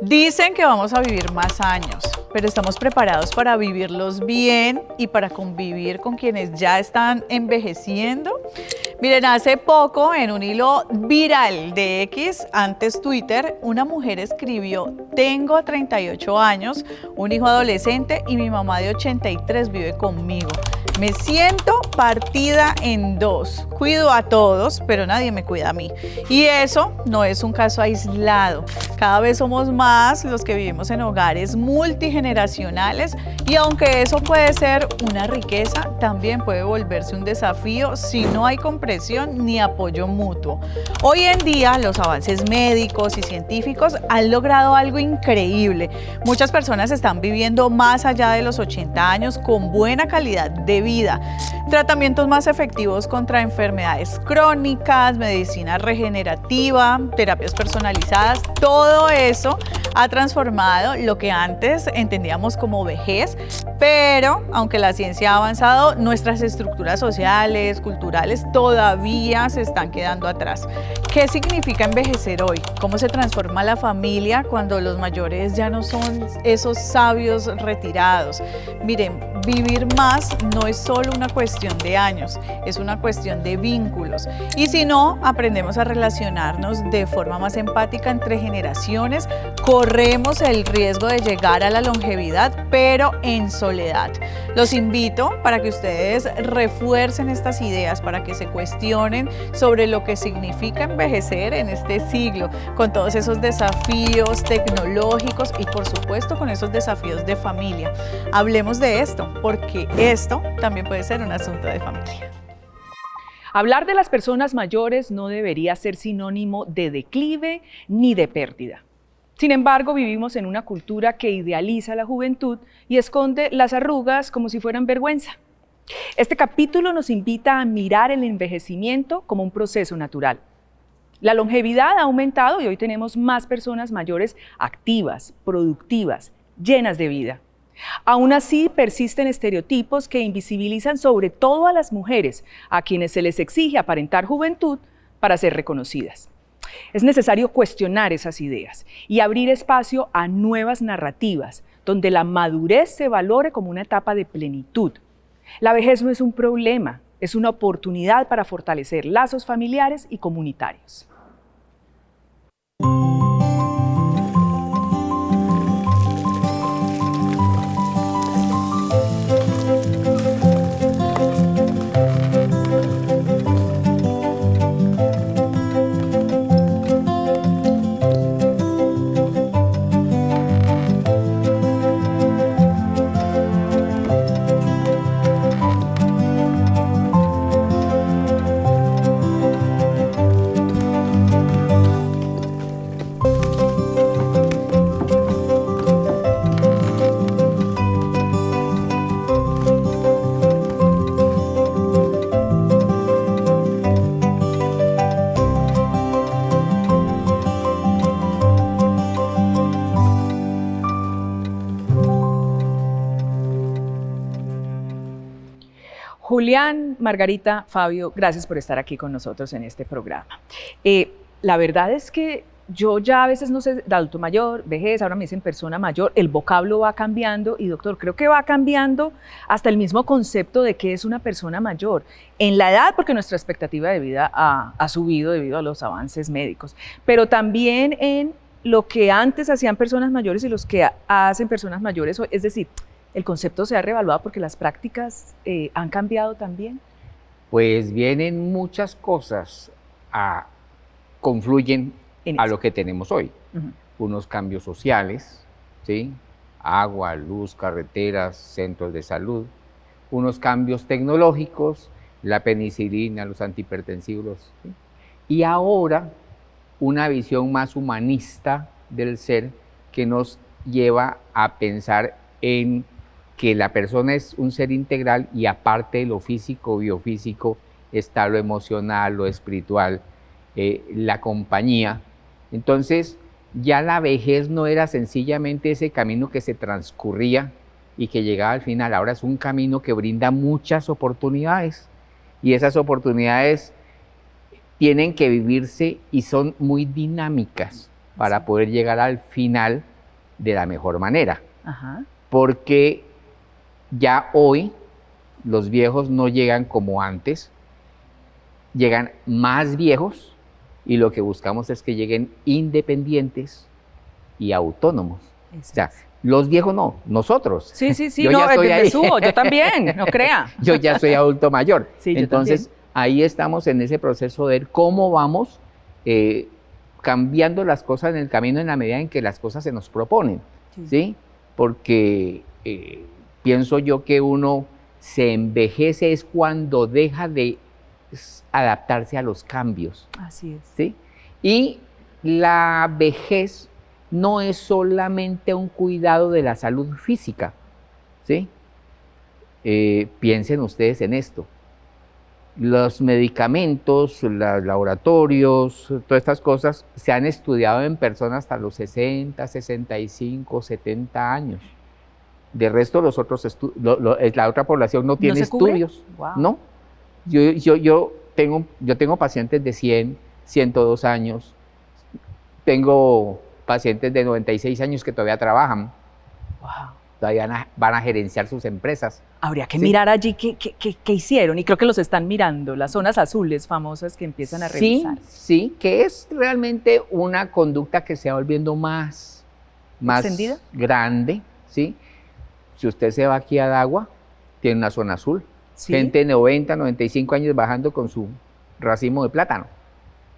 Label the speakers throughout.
Speaker 1: Dicen que vamos a vivir más años, pero ¿estamos preparados para vivirlos bien y para convivir con quienes ya están envejeciendo? Miren, hace poco en un hilo viral de X, antes Twitter, una mujer escribió: tengo 38 años, un hijo adolescente y mi mamá de 83 vive conmigo. Me siento partida en dos. Cuido a todos, pero nadie me cuida a mí. Y eso no es un caso aislado. Cada vez somos más los que vivimos en hogares multigeneracionales y aunque eso puede ser una riqueza, también puede volverse un desafío si no hay comprensión ni apoyo mutuo. Hoy en día los avances médicos y científicos han logrado algo increíble. Muchas personas están viviendo más allá de los 80 años con buena calidad de vida. Tratamientos más efectivos contra enfermedades crónicas, medicina regenerativa, terapias personalizadas, todo eso ha transformado lo que antes entendíamos como vejez, pero aunque la ciencia ha avanzado, nuestras estructuras sociales, culturales todavía se están quedando atrás. ¿Qué significa envejecer hoy? ¿Cómo se transforma la familia cuando los mayores ya no son esos sabios retirados? Miren, vivir más no es solo una cuestión de años, es una cuestión de vínculos. Y si no aprendemos a relacionarnos de forma más empática entre generaciones, corremos el riesgo de llegar a la longevidad, pero en soledad. Los invito para que ustedes refuercen estas ideas, para que se cuestionen sobre lo que significa envejecer en este siglo, con todos esos desafíos tecnológicos y por supuesto con esos desafíos de familia. Hablemos de esto, porque esto también puede ser un asunto de familia.
Speaker 2: Hablar de las personas mayores no debería ser sinónimo de declive ni de pérdida. Sin embargo, vivimos en una cultura que idealiza la juventud y esconde las arrugas como si fueran vergüenza. Este capítulo nos invita a mirar el envejecimiento como un proceso natural. La longevidad ha aumentado y hoy tenemos más personas mayores activas, productivas, llenas de vida. Aún así, persisten estereotipos que invisibilizan sobre todo a las mujeres, a quienes se les exige aparentar juventud para ser reconocidas. Es necesario cuestionar esas ideas y abrir espacio a nuevas narrativas, donde la madurez se valore como una etapa de plenitud. La vejez no es un problema, es una oportunidad para fortalecer lazos familiares y comunitarios. Julián, Margarita, Fabio, gracias por estar aquí con nosotros en este programa. La verdad es que yo ya a veces no sé, de adulto mayor, vejez, ahora me dicen persona mayor, el vocablo va cambiando y doctor, creo que va cambiando hasta el mismo concepto de qué es una persona mayor. En la edad, porque nuestra expectativa de vida ha subido debido a los avances médicos, pero también en lo que antes hacían personas mayores y los que hacen personas mayores hoy, es decir, ¿el concepto se ha reevaluado porque las prácticas han cambiado también?
Speaker 3: Pues vienen muchas cosas, confluyen a lo que tenemos hoy. Unos cambios sociales, ¿sí? Agua, luz, carreteras, centros de salud. Unos cambios tecnológicos, la penicilina, los antihipertensivos. ¿Sí? Y ahora una visión más humanista del ser que nos lleva a pensar en que la persona es un ser integral y aparte de lo físico, biofísico, está lo emocional, lo espiritual, la compañía. Entonces, ya la vejez no era sencillamente ese camino que se transcurría y que llegaba al final, ahora es un camino que brinda muchas oportunidades y esas oportunidades tienen que vivirse y son muy dinámicas para poder llegar al final de la mejor manera.
Speaker 2: Ajá.
Speaker 3: Porque ya hoy los viejos no llegan como antes, llegan más viejos y lo que buscamos es que lleguen independientes y autónomos. O sea, los viejos no, nosotros.
Speaker 2: Sí, sí, sí,
Speaker 3: Yo
Speaker 2: no,
Speaker 3: ya estoy ahí.
Speaker 2: yo también, no crea.
Speaker 3: Yo ya soy adulto mayor.
Speaker 2: Sí, yo
Speaker 3: Entonces,
Speaker 2: también.
Speaker 3: ahí estamos en ese proceso de ver cómo vamos cambiando las cosas en el camino en la medida en que las cosas se nos proponen, ¿sí? Porque pienso yo que uno se envejece es cuando deja de adaptarse a los cambios.
Speaker 2: Así es.
Speaker 3: ¿Sí? Y la vejez no es solamente un cuidado de la salud física, ¿sí? Piensen ustedes en esto. Los medicamentos, los laboratorios, todas estas cosas se han estudiado en personas hasta los 60, 65, 70 años. De resto, los otros la otra población no tiene estudios,
Speaker 2: wow.
Speaker 3: ¿no? Yo tengo pacientes de 100, 102 años, tengo pacientes de 96 años que todavía trabajan,
Speaker 2: Wow.
Speaker 3: todavía van a gerenciar sus empresas.
Speaker 2: Habría que
Speaker 3: Sí.
Speaker 2: mirar allí qué hicieron, y creo que los están mirando, las zonas azules famosas que empiezan a revisar.
Speaker 3: Sí, que es realmente una conducta que se va volviendo más
Speaker 2: ¿Extendida?
Speaker 3: grande, ¿sí? Si usted se va aquí a Dagua, tiene una zona azul.
Speaker 2: Sí.
Speaker 3: Gente de 90, 95 años bajando con su racimo de plátano,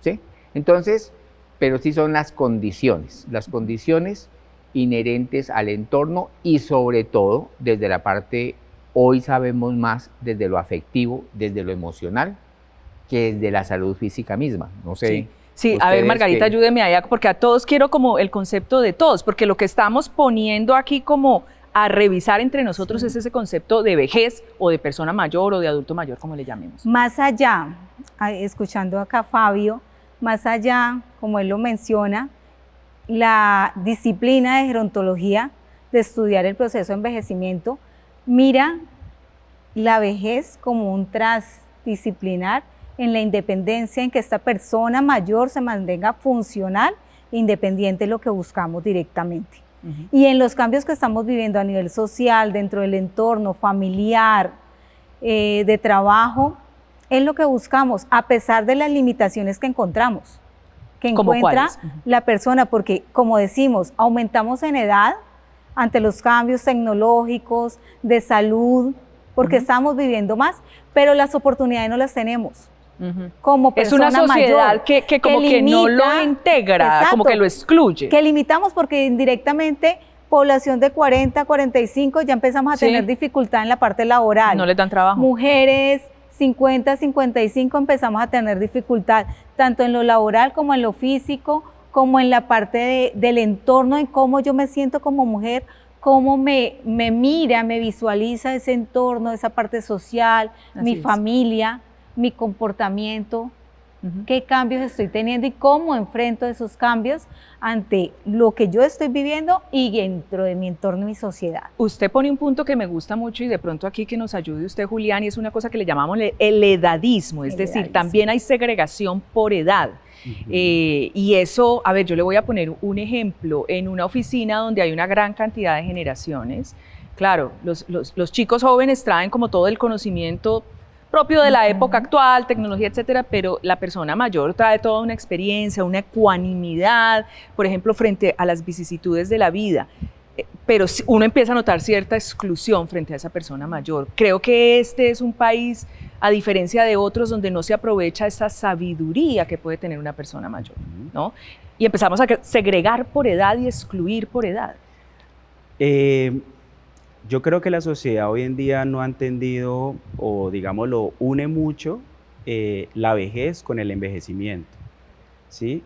Speaker 3: ¿sí? Entonces, pero sí son las condiciones inherentes al entorno y sobre todo desde la parte, hoy sabemos más desde lo afectivo, desde lo emocional, que desde la salud física misma. No sé.
Speaker 2: Sí. Sí, a ver,
Speaker 3: ustedes
Speaker 2: Margarita, ayúdeme ahí, porque a todos quiero como el concepto de todos, porque lo que estamos poniendo aquí como a revisar entre nosotros es ese concepto de vejez o de persona mayor o de adulto mayor, como le llamemos.
Speaker 4: Más allá, escuchando acá a Fabio, más allá, como él lo menciona, la disciplina de gerontología, de estudiar el proceso de envejecimiento, mira la vejez como un transdisciplinar en la independencia, en que esta persona mayor se mantenga funcional, independiente de lo que buscamos directamente. Y en los cambios que estamos viviendo a nivel social, dentro del entorno familiar, de trabajo, es lo que buscamos, a pesar de las limitaciones que encontramos, que encuentra la persona, porque como decimos, aumentamos en edad ante los cambios tecnológicos, de salud, porque estamos viviendo más, pero las oportunidades no las tenemos. Como persona
Speaker 2: es una sociedad
Speaker 4: mayor,
Speaker 2: que como que no lo integra,
Speaker 4: exacto,
Speaker 2: como que lo excluye.
Speaker 4: Que limitamos porque indirectamente población de 40, 45 ya empezamos a tener dificultad en la parte laboral.
Speaker 2: No les dan trabajo.
Speaker 4: Mujeres 50, 55 empezamos a tener dificultad, tanto en lo laboral como en lo físico, como en la parte del entorno, en cómo yo me siento como mujer, cómo me mira, me visualiza ese entorno, esa parte social, mi familia, mi comportamiento, qué cambios estoy teniendo y cómo enfrento esos cambios ante lo que yo estoy viviendo y dentro de mi entorno y mi sociedad.
Speaker 2: Usted pone un punto que me gusta mucho y de pronto aquí que nos ayude usted, Julián, y es una cosa que le llamamos el edadismo, es decir, también hay segregación por edad. Y eso, a ver, yo le voy a poner un ejemplo, en una oficina donde hay una gran cantidad de generaciones, claro, los chicos jóvenes traen como todo el conocimiento propio de la época actual, tecnología, etcétera, pero la persona mayor trae toda una experiencia, una ecuanimidad, por ejemplo, frente a las vicisitudes de la vida. Pero uno empieza a notar cierta exclusión frente a esa persona mayor. Creo que este es un país, a diferencia de otros, donde no se aprovecha esa sabiduría que puede tener una persona mayor, ¿no? Y empezamos a segregar por edad y excluir por edad.
Speaker 5: Yo creo que la sociedad hoy en día no ha entendido, o digámoslo, une mucho la vejez con el envejecimiento, ¿sí?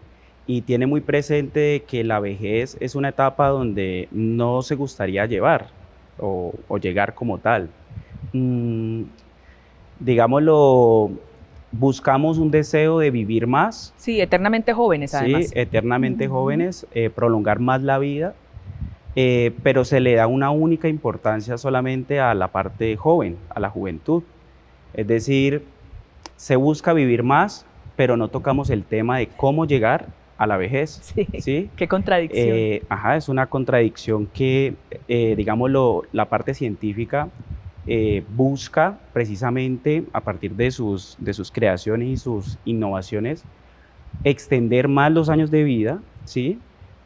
Speaker 5: Y tiene muy presente que la vejez es una etapa donde no se gustaría llevar o llegar como tal. Digámoslo, buscamos un deseo de vivir más.
Speaker 2: Sí, eternamente jóvenes además.
Speaker 5: Sí, eternamente jóvenes, prolongar más la vida. Pero se le da una única importancia solamente a la parte joven, a la juventud. Es decir, se busca vivir más, pero no tocamos el tema de cómo llegar a la vejez.
Speaker 2: Sí,
Speaker 5: ¿Sí?
Speaker 2: qué contradicción.
Speaker 5: Es una contradicción que, la parte científica busca precisamente a partir de sus creaciones y sus innovaciones extender más los años de vida, ¿sí?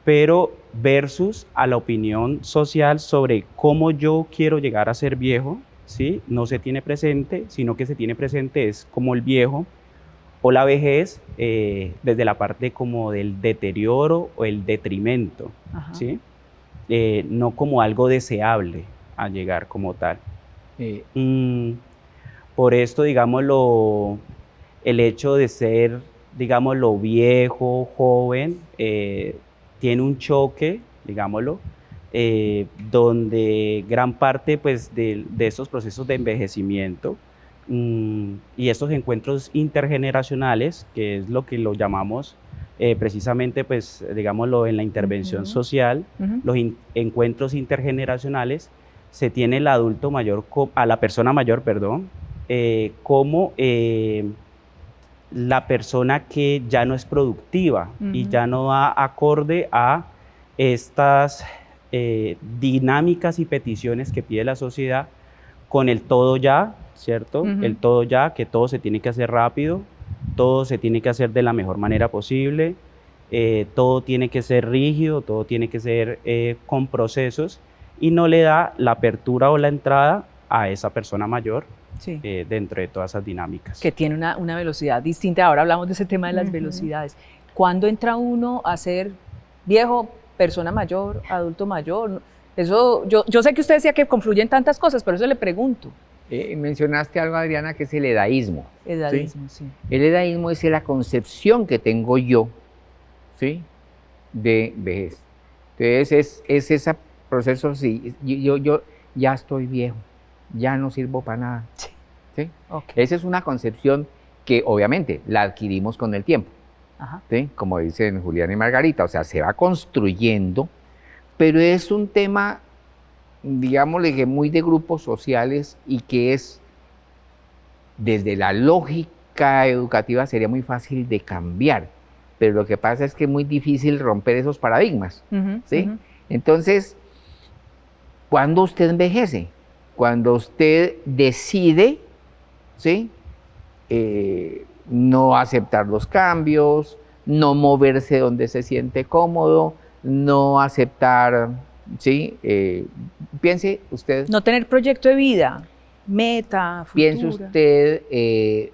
Speaker 5: Pero versus a la opinión social sobre cómo yo quiero llegar a ser viejo, ¿sí? No se tiene presente, sino que se tiene presente es como el viejo o la vejez desde la parte como del deterioro o el detrimento, ¿sí? No como algo deseable a llegar como tal. Por esto, digámoslo, el hecho de ser, digámoslo, viejo, joven, tiene un choque, digámoslo, donde gran parte pues, de estos procesos de envejecimiento y estos encuentros intergeneracionales, que es lo que lo llamamos precisamente, pues, digámoslo, en la intervención social, los encuentros intergeneracionales, se tiene el adulto mayor, a la persona mayor, perdón, como la persona que ya no es productiva y ya no va acorde a estas dinámicas y peticiones que pide la sociedad con el todo ya, ¿cierto? El todo ya, que todo se tiene que hacer rápido, todo se tiene que hacer de la mejor manera posible, todo tiene que ser rígido, todo tiene que ser con procesos y no le da la apertura o la entrada a esa persona mayor dentro de todas esas dinámicas.
Speaker 2: Que tiene una velocidad distinta. Ahora hablamos de ese tema de las velocidades. ¿Cuándo entra uno a ser viejo, persona mayor, adulto mayor? Eso, yo sé que usted decía que confluyen tantas cosas, pero eso le pregunto.
Speaker 3: Mencionaste algo, Adriana, que es el edadismo.
Speaker 2: Edadismo, sí.
Speaker 3: El edadismo es la concepción que tengo yo, ¿sí?, de vejez. Entonces es ese proceso, sí, yo ya estoy viejo, ya no sirvo para nada. ¿Sí?
Speaker 2: Okay.
Speaker 3: Esa es una concepción que obviamente la adquirimos con el tiempo, ¿sí?, como dicen Julián y Margarita, o sea, se va construyendo, pero es un tema, digámosle, que muy de grupos sociales y que es, desde la lógica educativa sería muy fácil de cambiar, pero lo que pasa es que es muy difícil romper esos paradigmas, ¿sí? Entonces, ¿cuándo usted envejece? Cuando usted decide, ¿sí?, no aceptar los cambios, no moverse donde se siente cómodo, no aceptar, ¿sí? Piense usted...
Speaker 2: No tener proyecto de vida, meta, futura.
Speaker 3: Piense usted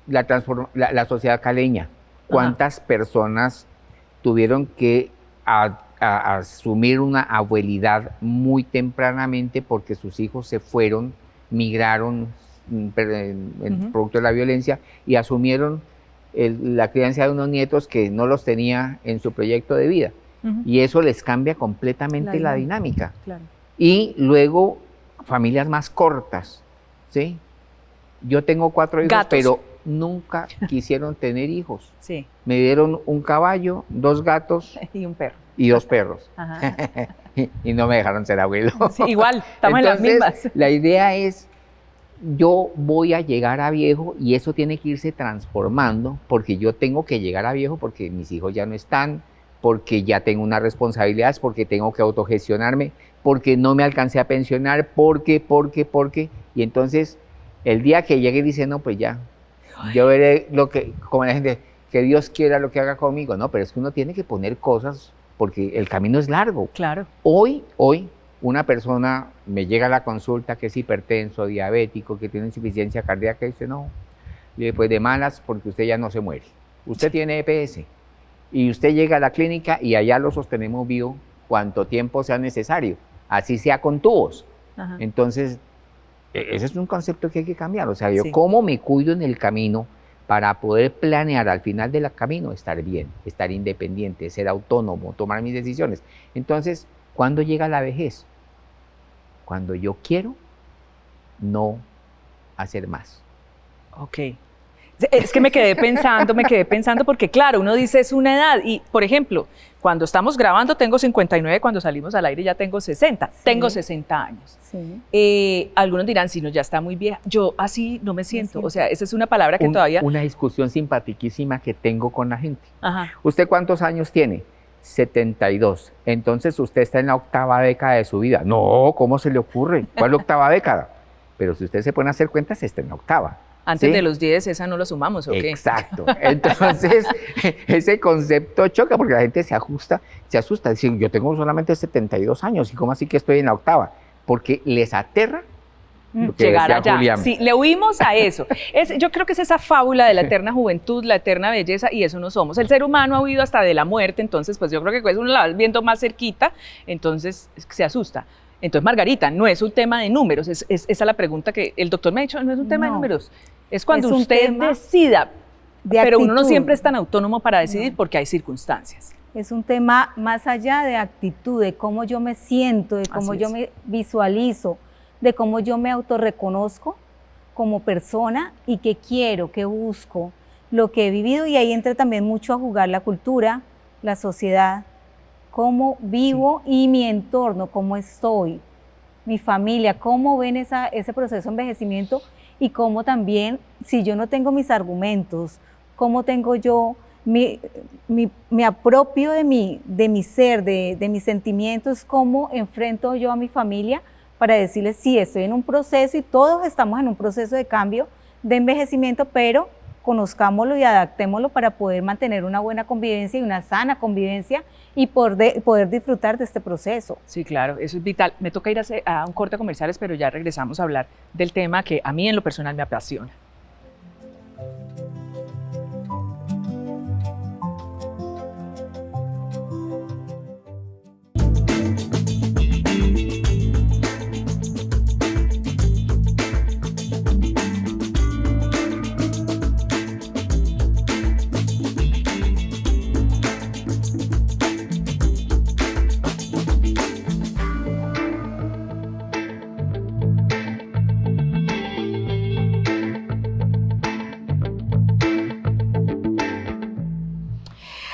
Speaker 3: la sociedad caleña. ¿Cuántas personas tuvieron que asumir una abuelidad muy tempranamente porque sus hijos se fueron, migraron producto de la violencia y asumieron la crianza de unos nietos que no los tenía en su proyecto de vida? Y eso les cambia completamente la dinámica.
Speaker 2: Claro.
Speaker 3: Y luego, familias más cortas, ¿sí? Yo tengo 4 hijos,
Speaker 2: Gatos.
Speaker 3: pero nunca quisieron tener hijos.
Speaker 2: Sí.
Speaker 3: Me dieron un caballo, 2 gatos
Speaker 2: Y un perro.
Speaker 3: y 2 perros.
Speaker 2: Ajá.
Speaker 3: Y no me dejaron ser abuelo.
Speaker 2: Sí, igual, estamos en las
Speaker 3: Entonces,
Speaker 2: mismas.
Speaker 3: la idea es, yo voy a llegar a viejo y eso tiene que irse transformando, porque yo tengo que llegar a viejo porque mis hijos ya no están, porque ya tengo unas responsabilidades, porque tengo que autogestionarme, porque no me alcancé a pensionar, porque, y entonces el día que llegue y dice, no, pues ya, yo veré lo que, como la gente, que Dios quiera lo que haga conmigo, no, pero es que uno tiene que poner cosas, porque el camino es largo.
Speaker 2: Claro.
Speaker 3: Hoy, una persona me llega a la consulta que es hipertenso, diabético, que tiene insuficiencia cardíaca, y dice, no, y después de malas, porque usted ya no se muere. Usted tiene EPS, y usted llega a la clínica y allá lo sostenemos vivo cuanto tiempo sea necesario, así sea con tubos. Entonces, ese es un concepto que hay que cambiar. O sea, yo cómo me cuido en el camino para poder planear al final del camino, estar bien, estar independiente, ser autónomo, tomar mis decisiones. Entonces, ¿cuándo llega la vejez? Cuando yo quiero no hacer más.
Speaker 2: Ok. Es que me quedé pensando porque claro, uno dice es una edad y, por ejemplo, cuando estamos grabando tengo 59, cuando salimos al aire ya tengo 60,
Speaker 4: Sí.
Speaker 2: tengo 60 años.
Speaker 4: Sí.
Speaker 2: Algunos dirán, si no, ya está muy vieja. Yo así no me siento, o sea, esa es una palabra que todavía...
Speaker 3: Una discusión simpaticísima que tengo con la gente.
Speaker 2: Ajá.
Speaker 3: ¿Usted cuántos años tiene? 72. Entonces usted está en la octava década de su vida. No, ¿cómo se le ocurre? ¿Cuál octava década? Pero si usted se pone a hacer cuentas, está en la octava.
Speaker 2: Antes
Speaker 3: ¿sí?
Speaker 2: de los 10, esa no lo sumamos, ¿o qué?
Speaker 3: Exacto. Entonces, ese concepto choca porque la gente se asusta. Dicen, yo tengo solamente 72 años, ¿y cómo así que estoy en la octava? Porque les aterra lo que
Speaker 2: Llegar
Speaker 3: decía
Speaker 2: allá.
Speaker 3: Julián.
Speaker 2: Sí, le huimos a eso. Yo creo que es esa fábula de la eterna juventud, la eterna belleza, y eso no somos. El ser humano ha huido hasta de la muerte, entonces, pues yo creo que cuando uno la va viendo más cerquita, entonces se asusta. Entonces, Margarita, no es un tema de números, es esa la pregunta que el doctor me ha dicho, no es un tema de
Speaker 4: No.
Speaker 2: números, es cuando
Speaker 4: Es un
Speaker 2: usted
Speaker 4: tema
Speaker 2: decida,
Speaker 4: de
Speaker 2: pero uno no
Speaker 4: actitud.
Speaker 2: siempre es tan autónomo para decidir
Speaker 4: No.
Speaker 2: porque hay circunstancias.
Speaker 4: Es un tema más allá de actitud, de cómo yo me siento, de cómo
Speaker 2: Así
Speaker 4: yo
Speaker 2: es.
Speaker 4: me visualizo, de cómo yo me autorreconozco como persona y qué quiero, qué busco, lo que he vivido, y ahí entra también mucho a jugar la cultura, la sociedad, cómo vivo y mi entorno, cómo estoy, mi familia, cómo ven ese proceso de envejecimiento y cómo también, si yo no tengo mis argumentos, cómo tengo yo me apropio de mi ser, de mis sentimientos, cómo enfrento yo a mi familia para decirles, sí, estoy en un proceso y todos estamos en un proceso de cambio, de envejecimiento, pero conozcámoslo y adaptémoslo para poder mantener una buena convivencia y una sana convivencia y poder disfrutar de este proceso.
Speaker 2: Sí, claro, eso es vital. Me toca ir a un corte comerciales, pero ya regresamos a hablar del tema que a mí en lo personal me apasiona.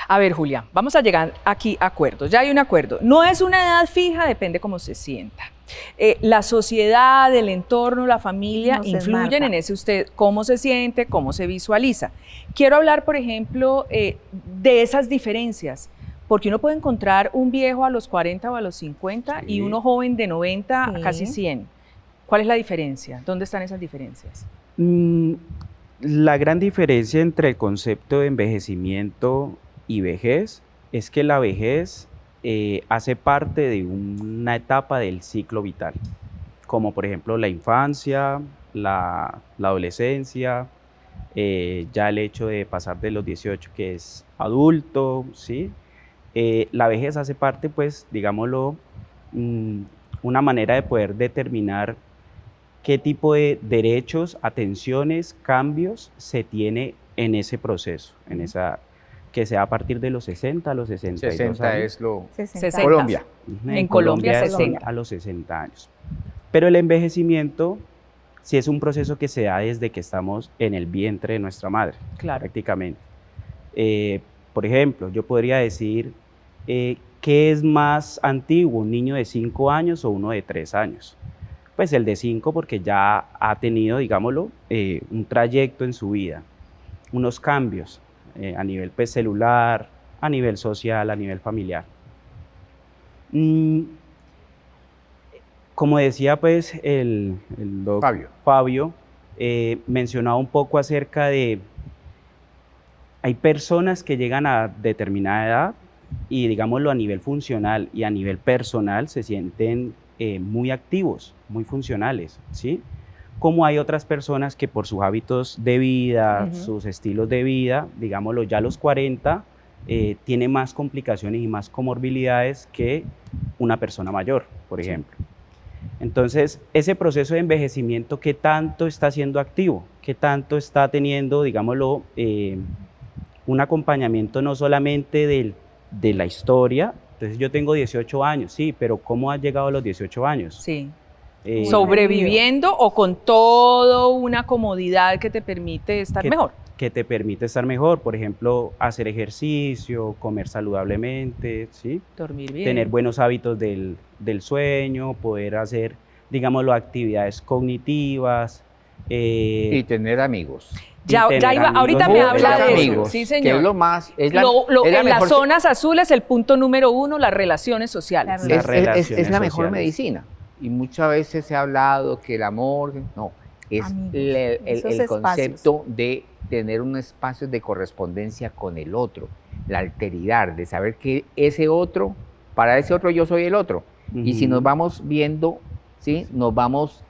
Speaker 2: A ver, Julia, vamos a llegar aquí a acuerdos. Ya hay un acuerdo. No es una edad fija, depende cómo se sienta. La sociedad, el entorno, la familia
Speaker 4: Nos
Speaker 2: influyen
Speaker 4: enmarca.
Speaker 2: en ese usted, cómo se siente, cómo se visualiza. Quiero hablar, por ejemplo, de esas diferencias, porque uno puede encontrar un viejo a los 40 o a los 50 y
Speaker 3: Sí.
Speaker 2: uno joven de 90 a
Speaker 4: Sí.
Speaker 2: casi 100. ¿Cuál es la diferencia? ¿Dónde están esas diferencias?
Speaker 5: La gran diferencia entre el concepto de envejecimiento y vejez es que la vejez hace parte de una etapa del ciclo vital, como por ejemplo la infancia, la adolescencia, ya el hecho de pasar de los 18 que es adulto, ¿sí? La vejez hace parte, pues, digámoslo, una manera de poder determinar qué tipo de derechos, atenciones, cambios se tiene en ese proceso, en esa, que sea a partir de los 60 a los 62
Speaker 3: 60
Speaker 5: años.
Speaker 3: es lo...
Speaker 2: 60.
Speaker 3: Colombia.
Speaker 5: Ujú,
Speaker 2: En Colombia,
Speaker 5: es
Speaker 2: 60.
Speaker 5: a los 60 años. Pero el envejecimiento sí es un proceso que se da desde que estamos en el vientre de nuestra madre,
Speaker 2: Claro.
Speaker 5: prácticamente. Por ejemplo, yo podría decir, ¿qué es más antiguo, un niño de 5 años o uno de 3 años? Pues el de 5 porque ya ha tenido, digámoslo, un trayecto en su vida, unos cambios a nivel pues, celular, a nivel social, a nivel familiar. Como decía pues el doctor Fabio mencionaba un poco acerca de, hay personas que llegan a determinada edad y digámoslo a nivel funcional y a nivel personal se sienten muy activos, muy funcionales, ¿sí? Como hay otras personas que por sus hábitos de vida, sus estilos de vida, digámoslo ya a los 40, tienen más complicaciones y más comorbilidades que una persona mayor, por ejemplo. Entonces, ese proceso de envejecimiento, ¿qué tanto está siendo activo? ¿Qué tanto está teniendo, digámoslo, un acompañamiento no solamente de la historia? Entonces, yo tengo 18 años, sí, pero ¿cómo has llegado a los 18 años?
Speaker 2: Sí.
Speaker 5: Eh,
Speaker 2: ¿Sobreviviendo o con toda una comodidad que te permite estar
Speaker 5: ¿Qué-
Speaker 2: mejor?
Speaker 5: que te permite estar mejor. Por ejemplo, hacer ejercicio, comer saludablemente, ¿sí?
Speaker 2: Dormir bien.
Speaker 5: Tener buenos hábitos del sueño, poder hacer, digámoslo, actividades cognitivas.
Speaker 3: Y tener amigos.
Speaker 2: Ya
Speaker 5: tener
Speaker 2: iba, ahorita me
Speaker 5: amigos,
Speaker 2: habla de eso.
Speaker 3: amigos,
Speaker 2: Sí,
Speaker 3: que
Speaker 2: señor.
Speaker 3: es lo más, es la,
Speaker 2: En las
Speaker 3: mejor,
Speaker 2: zonas azules, el punto número 1, las relaciones sociales.
Speaker 4: Las
Speaker 3: es la mejor
Speaker 5: sociales.
Speaker 3: medicina. Y muchas veces se ha hablado que el amor, no, es
Speaker 4: Amigos,
Speaker 3: el
Speaker 4: esos
Speaker 3: concepto de tener un espacio de correspondencia con el otro, la alteridad, de saber que ese otro, para ese otro yo soy el otro. Y si nos vamos viendo, ¿sí? Nos vamos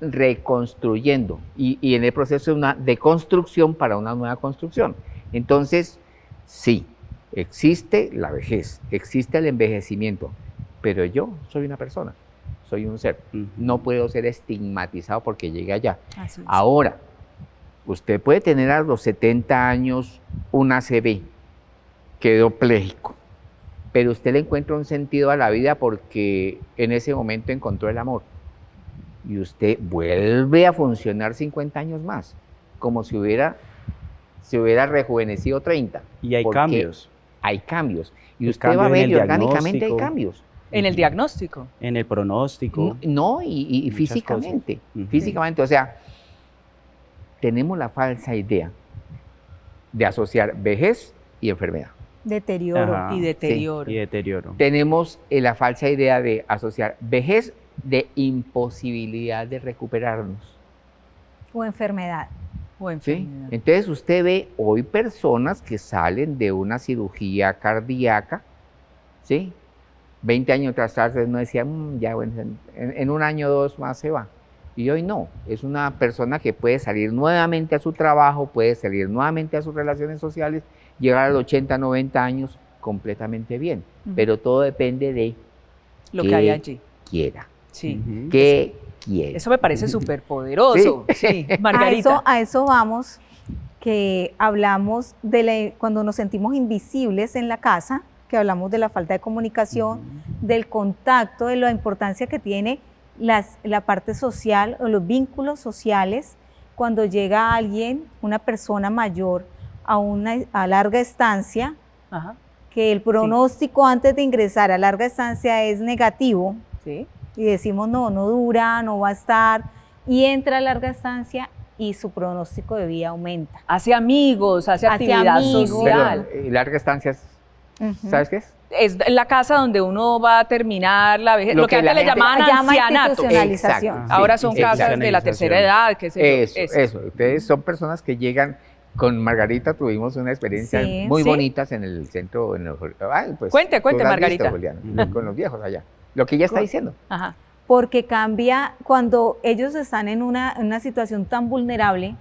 Speaker 3: reconstruyendo y en el proceso de una deconstrucción para una nueva construcción. Entonces, sí, existe la vejez, existe el envejecimiento, pero yo soy una persona, soy un ser. No puedo ser estigmatizado porque llegué allá.
Speaker 2: Así es.
Speaker 3: Ahora, usted puede tener a los 70 años un ACV, quedó pléjico, pero usted le encuentra un sentido a la vida porque en ese momento encontró el amor. Y usted vuelve a funcionar 50 años más, como si se hubiera rejuvenecido 30.
Speaker 5: Y hay
Speaker 3: porque
Speaker 5: cambios.
Speaker 3: Hay cambios. Y
Speaker 5: Hay
Speaker 3: usted va a
Speaker 5: cambios en
Speaker 3: ver,
Speaker 5: el
Speaker 3: y orgánicamente hay
Speaker 5: diagnóstico.
Speaker 3: cambios.
Speaker 2: En el diagnóstico.
Speaker 5: En el pronóstico.
Speaker 3: No, y
Speaker 5: muchas
Speaker 3: físicamente.
Speaker 5: cosas.
Speaker 3: Físicamente, o sea, tenemos la falsa idea de asociar vejez y enfermedad.
Speaker 4: Deterioro.
Speaker 5: Ajá,
Speaker 2: Y deterioro.
Speaker 5: Y deterioro.
Speaker 3: Tenemos la falsa idea de asociar vejez de imposibilidad de recuperarnos.
Speaker 4: O enfermedad.
Speaker 2: O
Speaker 3: ¿Sí?
Speaker 2: enfermedad.
Speaker 3: Entonces usted ve hoy personas que salen de una cirugía cardíaca, ¿sí? 20 años atrás no decían, ya bueno, en un año o dos más se va. Y hoy no, es una persona que puede salir nuevamente a su trabajo, puede salir nuevamente a sus relaciones sociales, llegar a los 80, 90 años completamente bien. Pero todo depende de
Speaker 2: Lo
Speaker 3: qué
Speaker 2: que hay allí.
Speaker 3: quiera,
Speaker 2: Sí.
Speaker 5: Ujú.
Speaker 3: qué quiera.
Speaker 2: Eso me parece súper poderoso. Sí, Margarita.
Speaker 4: A eso vamos, que hablamos cuando nos sentimos invisibles en la casa, que hablamos de la falta de comunicación, del contacto, de la importancia que tiene la parte social o los vínculos sociales cuando llega alguien, una persona mayor, a larga estancia,
Speaker 2: Ajá.
Speaker 4: que el pronóstico antes de ingresar a larga estancia es negativo,
Speaker 2: Sí.
Speaker 4: y decimos no dura, no va a estar, y entra a larga estancia y su pronóstico de vida aumenta.
Speaker 2: Hace amigos, hace
Speaker 4: Hace
Speaker 2: actividad
Speaker 4: amigos.
Speaker 2: social.
Speaker 3: Perdón, larga estancia, ¿sabes qué es?
Speaker 2: Es la casa donde uno va a terminar la vejez.
Speaker 3: Lo
Speaker 2: Lo que
Speaker 3: que la
Speaker 2: antes le
Speaker 3: gente
Speaker 2: llamaban
Speaker 4: llama
Speaker 2: ancianato.
Speaker 4: institucionalización.
Speaker 3: Exacto,
Speaker 2: Ahora
Speaker 3: sí,
Speaker 2: son
Speaker 3: sí,
Speaker 2: casas de la tercera edad, qué sé yo.
Speaker 3: Eso. Ustedes son personas que llegan. Con Margarita tuvimos una experiencia
Speaker 4: Sí.
Speaker 3: muy
Speaker 2: Sí.
Speaker 3: bonitas en el centro. Pues,
Speaker 2: Cuente,
Speaker 3: tú la has
Speaker 2: Margarita.
Speaker 3: visto, Juliana, con los viejos allá. Lo que ella está diciendo.
Speaker 2: Ajá.
Speaker 4: Porque cambia cuando ellos están en una situación tan vulnerable,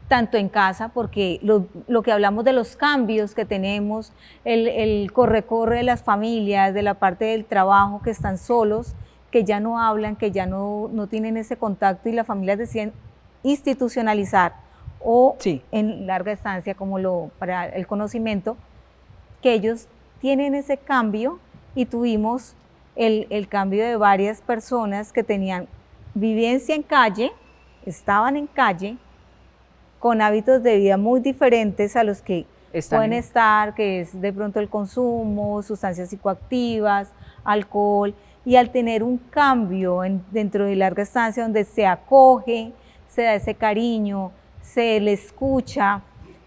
Speaker 4: tanto en casa, porque lo que hablamos de los cambios que tenemos, el corre-corre de las familias, de la parte del trabajo, que están solos, que ya no hablan, que ya no tienen ese contacto y las familias deciden institucionalizar o
Speaker 2: Sí.
Speaker 4: en larga estancia como para el conocimiento, que ellos tienen ese cambio y tuvimos el cambio de varias personas que tenían vivencia en calle, estaban en calle, con hábitos de vida muy diferentes a los que pueden estar, que es de pronto el consumo, sustancias psicoactivas, alcohol, y al tener un cambio dentro de larga estancia donde se acoge, se da ese cariño, se le escucha,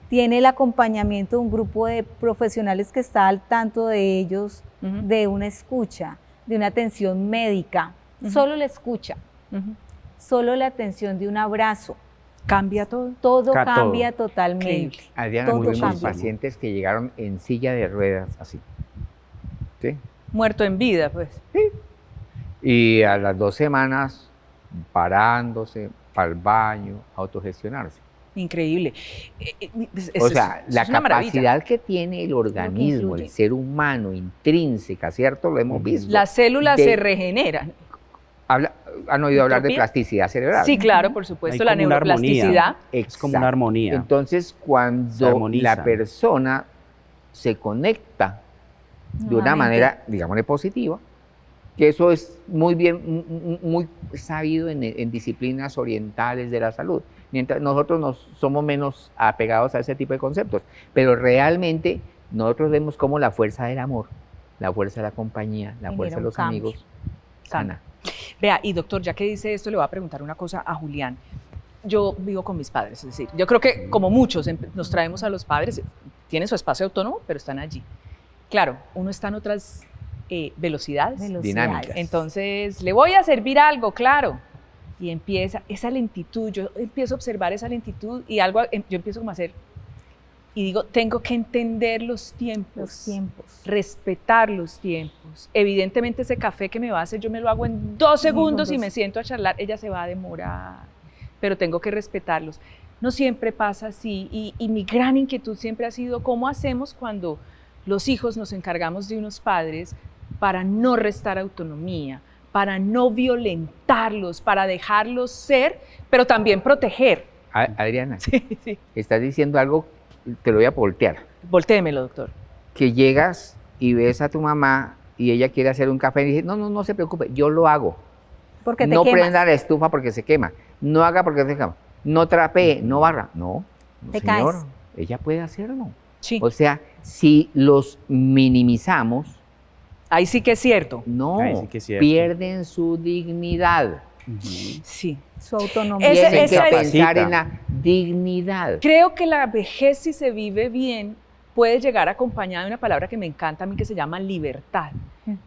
Speaker 4: tiene el acompañamiento de un grupo de profesionales que está al tanto de ellos, de una escucha, de una atención médica, solo la escucha, solo la atención de un abrazo.
Speaker 2: Cambia todo.
Speaker 4: Todo
Speaker 5: Todo.
Speaker 4: cambia totalmente.
Speaker 3: Adriana,
Speaker 4: Todo
Speaker 3: tuvimos
Speaker 4: cambia.
Speaker 3: pacientes que llegaron en silla de ruedas, así. ¿Sí?
Speaker 2: Muerto en vida, pues.
Speaker 3: Y a las 2 semanas, parándose, para el baño, autogestionarse.
Speaker 2: Increíble.
Speaker 3: O sea, la
Speaker 2: es una maravilla.
Speaker 3: capacidad que tiene el organismo, el
Speaker 4: influye.
Speaker 3: ser humano, intrínseca, ¿cierto? Lo hemos visto.
Speaker 2: Las células
Speaker 3: De-
Speaker 2: se regeneran.
Speaker 3: ¿Han oído hablar de
Speaker 2: ¿Entropía?
Speaker 3: plasticidad cerebral?
Speaker 2: Sí, claro, por supuesto,
Speaker 5: Hay
Speaker 2: la
Speaker 5: como una
Speaker 2: neuroplasticidad.
Speaker 5: Es como una armonía.
Speaker 3: Entonces,
Speaker 5: Se
Speaker 3: cuando
Speaker 5: armoniza.
Speaker 3: la persona se conecta de una
Speaker 4: Nuevamente.
Speaker 3: manera, digámosle, positiva, que eso es muy bien, muy sabido en disciplinas orientales de la salud, mientras nosotros somos menos apegados a ese tipo de conceptos, pero realmente nosotros vemos como la fuerza del amor, la fuerza de la compañía, la
Speaker 4: Genera
Speaker 3: fuerza de
Speaker 4: un
Speaker 3: los
Speaker 4: cambio.
Speaker 3: amigos, sana.
Speaker 2: Vea, y doctor, ya que dice esto, le voy a preguntar una cosa a Julián. Yo vivo con mis padres, es decir, yo creo que como muchos nos traemos a los padres, tienen su espacio autónomo, pero están allí. Claro, uno está en otras velocidades.
Speaker 3: Dinámicas.
Speaker 2: Entonces, le voy a servir algo, claro. Y empieza esa lentitud, yo empiezo a observar esa lentitud y algo, yo empiezo como a hacer, y digo, tengo que entender los tiempos.
Speaker 4: Los tiempos.
Speaker 2: Respetar los tiempos. Evidentemente ese café que me va a hacer, yo me lo hago en 2 segundos y me siento a charlar, ella se va a demorar, pero tengo que respetarlos. No siempre pasa así y mi gran inquietud siempre ha sido cómo hacemos cuando los hijos nos encargamos de unos padres para no restar autonomía, para no violentarlos, para dejarlos ser, pero también proteger.
Speaker 3: Adriana,
Speaker 2: Sí.
Speaker 3: estás diciendo algo, te lo voy a voltear.
Speaker 2: Voltéemelo, doctor.
Speaker 3: Que llegas y ves a tu mamá y ella quiere hacer un café y dice, no se preocupe, yo lo hago.
Speaker 4: Porque te
Speaker 3: No
Speaker 4: quemas.
Speaker 3: prenda la estufa porque se quema, no haga porque se quema, no trapee, no barra. No,
Speaker 4: Te
Speaker 3: señor,
Speaker 4: caes.
Speaker 3: ella puede hacerlo.
Speaker 2: Sí,
Speaker 3: O sea, si los minimizamos,
Speaker 2: ahí sí que es cierto.
Speaker 3: no,
Speaker 5: Ahí sí que es cierto.
Speaker 3: pierden su dignidad.
Speaker 5: Ujú.
Speaker 2: Sí.
Speaker 4: Su autonomía.
Speaker 2: Ese-
Speaker 3: Tienen que
Speaker 2: esa-
Speaker 3: pensar en la dignidad.
Speaker 2: Creo que la vejez, si se vive bien, puede llegar acompañada de una palabra que me encanta a mí que se llama libertad,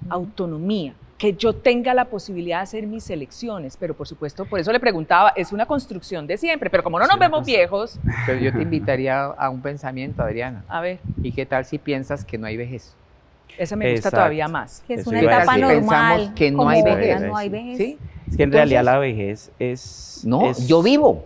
Speaker 2: autonomía, que yo tenga la posibilidad de hacer mis elecciones, pero por supuesto, por eso le preguntaba, es una construcción de siempre, pero como no nos vemos viejos,
Speaker 3: Pero yo te invitaría a un pensamiento, Adriana.
Speaker 2: a ver,
Speaker 3: ¿Y qué tal si piensas que no hay vejez?
Speaker 2: esa me gusta
Speaker 5: Exacto.
Speaker 2: todavía más.
Speaker 4: Que es
Speaker 5: Eso
Speaker 4: una
Speaker 5: iba a
Speaker 4: etapa
Speaker 5: decir.
Speaker 4: normal.
Speaker 3: Pensamos que no
Speaker 4: como
Speaker 3: hay
Speaker 4: otra,
Speaker 5: vejez.
Speaker 4: No hay vejez.
Speaker 3: ¿Sí?
Speaker 5: Es que en
Speaker 3: Entonces,
Speaker 5: realidad la vejez es...
Speaker 3: No,
Speaker 5: es
Speaker 3: yo vivo.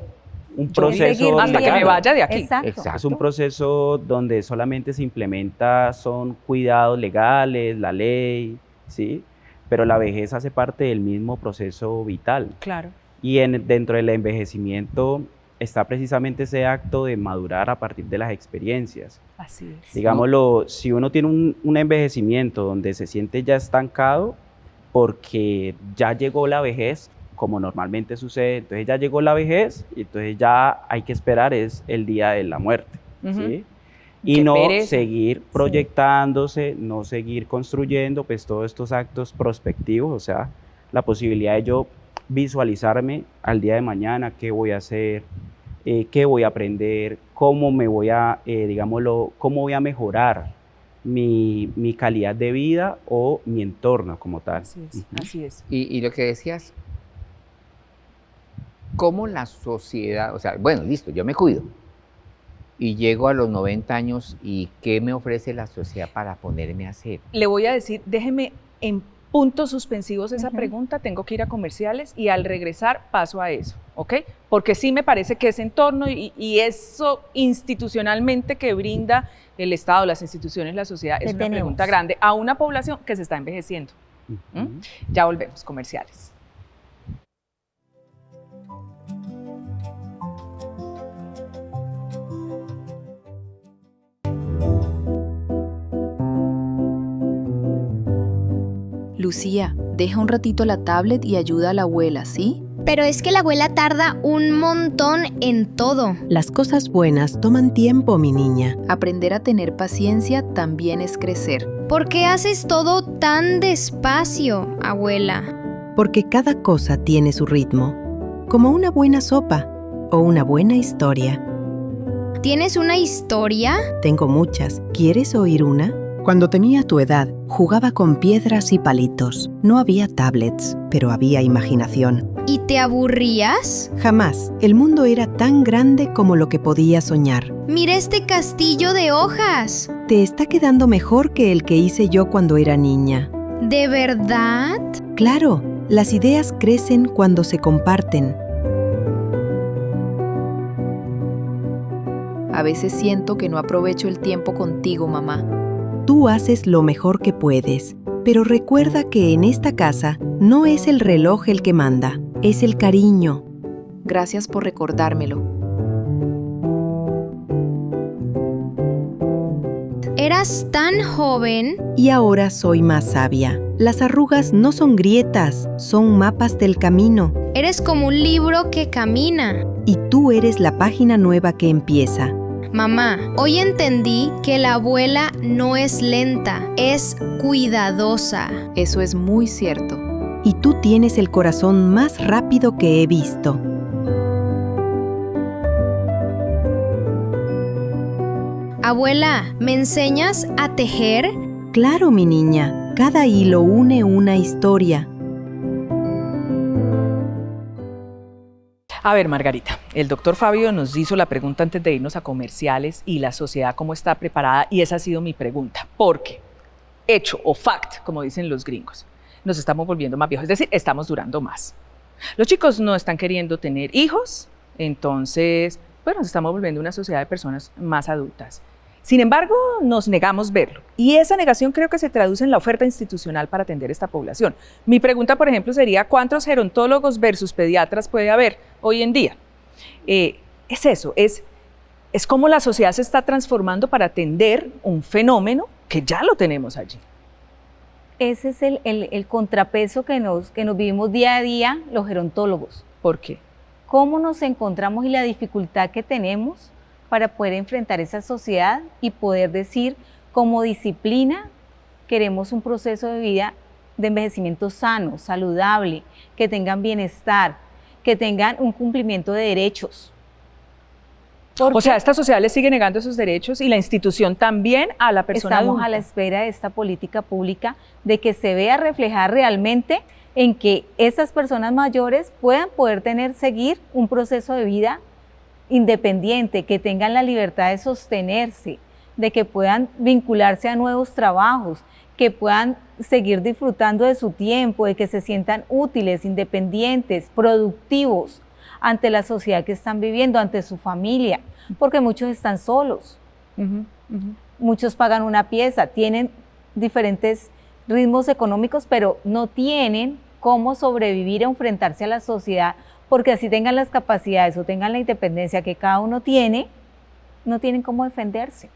Speaker 5: un
Speaker 2: Yo
Speaker 5: proceso...
Speaker 4: seguir
Speaker 2: hasta que me
Speaker 4: viviendo.
Speaker 2: vaya de aquí.
Speaker 4: Exacto.
Speaker 3: Exacto.
Speaker 5: Es un proceso donde solamente se implementa, son cuidados legales, la ley, ¿sí? Pero la vejez hace parte del mismo proceso vital.
Speaker 2: Claro.
Speaker 5: Y dentro del envejecimiento está precisamente ese acto de madurar a partir de las experiencias.
Speaker 2: Así es.
Speaker 5: Digámoslo, si uno tiene un envejecimiento donde se siente ya estancado porque ya llegó la vejez, como normalmente sucede, entonces ya llegó la vejez y entonces ya hay que esperar es el día de la muerte,
Speaker 2: Ujú.
Speaker 5: ¿sí?
Speaker 2: Qué
Speaker 5: Y no
Speaker 2: pereza.
Speaker 5: seguir proyectándose, no seguir construyendo pues todos estos actos prospectivos, o sea, la posibilidad de yo visualizarme al día de mañana, qué voy a hacer, qué voy a aprender, cómo me voy a, digámoslo, cómo voy a mejorar mi calidad de vida o mi entorno como tal.
Speaker 2: Así es,
Speaker 5: Ujú.
Speaker 2: así es.
Speaker 3: Y lo que decías, ¿cómo la sociedad, o sea, bueno, listo, yo me cuido y llego a los 90 años y qué me ofrece la sociedad para ponerme a hacer?
Speaker 2: Le voy a decir, déjeme en puntos suspensivos esa
Speaker 4: Ujú.
Speaker 2: pregunta, tengo que ir a comerciales y al regresar paso a eso, ¿ok? Porque sí me parece que ese entorno y eso institucionalmente que brinda el Estado, las instituciones, la sociedad, es
Speaker 4: ¿Qué
Speaker 2: una
Speaker 4: tenemos?
Speaker 2: pregunta grande a una población que se está envejeciendo.
Speaker 5: Ujú.
Speaker 2: Ya volvemos, comerciales.
Speaker 6: Lucía, deja un ratito la tablet y ayuda a la abuela, ¿sí?
Speaker 7: Pero es que la abuela tarda un montón en todo.
Speaker 8: Las cosas buenas toman tiempo, mi niña.
Speaker 6: Aprender a tener paciencia también es crecer.
Speaker 7: ¿Por qué haces todo tan despacio, abuela?
Speaker 8: Porque cada cosa tiene su ritmo. Como una buena sopa o una buena historia.
Speaker 7: ¿Tienes una historia?
Speaker 8: Tengo muchas. ¿Quieres oír una? Cuando tenía tu edad, jugaba con piedras y palitos. No había tablets, pero había imaginación.
Speaker 7: ¿Y te aburrías?
Speaker 8: Jamás. El mundo era tan grande como lo que podía soñar.
Speaker 7: Mira este castillo de hojas.
Speaker 8: Te está quedando mejor que el que hice yo cuando era niña.
Speaker 7: ¿De verdad?
Speaker 8: Claro, las ideas crecen cuando se comparten.
Speaker 6: A veces siento que no aprovecho el tiempo contigo, mamá.
Speaker 8: Tú haces lo mejor que puedes, pero recuerda que en esta casa no es el reloj el que manda, es el cariño.
Speaker 6: Gracias por recordármelo.
Speaker 7: eras tan joven.
Speaker 8: Y ahora soy más sabia. Las arrugas no son grietas, son mapas del camino.
Speaker 7: Eres como un libro que camina.
Speaker 8: Y tú eres la página nueva que empieza.
Speaker 7: Mamá, hoy entendí que la abuela no es lenta, es cuidadosa.
Speaker 6: Eso es muy cierto.
Speaker 8: Y tú tienes el corazón más rápido que he visto.
Speaker 7: Abuela, ¿me enseñas a tejer?
Speaker 8: Claro, mi niña, cada hilo une una historia.
Speaker 2: A ver, Margarita, el doctor Fabio nos hizo la pregunta antes de irnos a comerciales y la sociedad cómo está preparada, y esa ha sido mi pregunta, porque hecho o fact, como dicen los gringos, nos estamos volviendo más viejos, es decir, estamos durando más. Los chicos no están queriendo tener hijos, entonces, pues nos estamos volviendo una sociedad de personas más adultas. Sin embargo, nos negamos verlo, y esa negación creo que se traduce en la oferta institucional para atender esta población. Mi pregunta, por ejemplo, sería, ¿cuántos gerontólogos versus pediatras puede haber hoy en día? Es eso, es cómo la sociedad se está transformando para atender un fenómeno que ya lo tenemos allí.
Speaker 4: Ese es el contrapeso que nos vivimos día a día los gerontólogos.
Speaker 2: ¿Por qué?
Speaker 4: ¿Cómo nos encontramos y la dificultad que tenemos para poder enfrentar esa sociedad y poder decir, como disciplina, queremos un proceso de vida de envejecimiento sano, saludable, que tengan bienestar, que tengan un cumplimiento de derechos?
Speaker 2: O sea, esta sociedad le sigue negando esos derechos y la institución también a la persona
Speaker 4: Estamos
Speaker 2: adulta.
Speaker 4: a la espera de esta política pública, de que se vea reflejada realmente en que esas personas mayores puedan seguir un proceso de vida independiente, que tengan la libertad de sostenerse, de que puedan vincularse a nuevos trabajos, que puedan seguir disfrutando de su tiempo, de que se sientan útiles, independientes, productivos ante la sociedad que están viviendo, ante su familia, porque muchos están solos, muchos pagan una pieza, tienen diferentes ritmos económicos, pero no tienen cómo sobrevivir o enfrentarse a la sociedad, porque así tengan las capacidades o tengan la independencia que cada uno tiene, no tienen cómo defenderse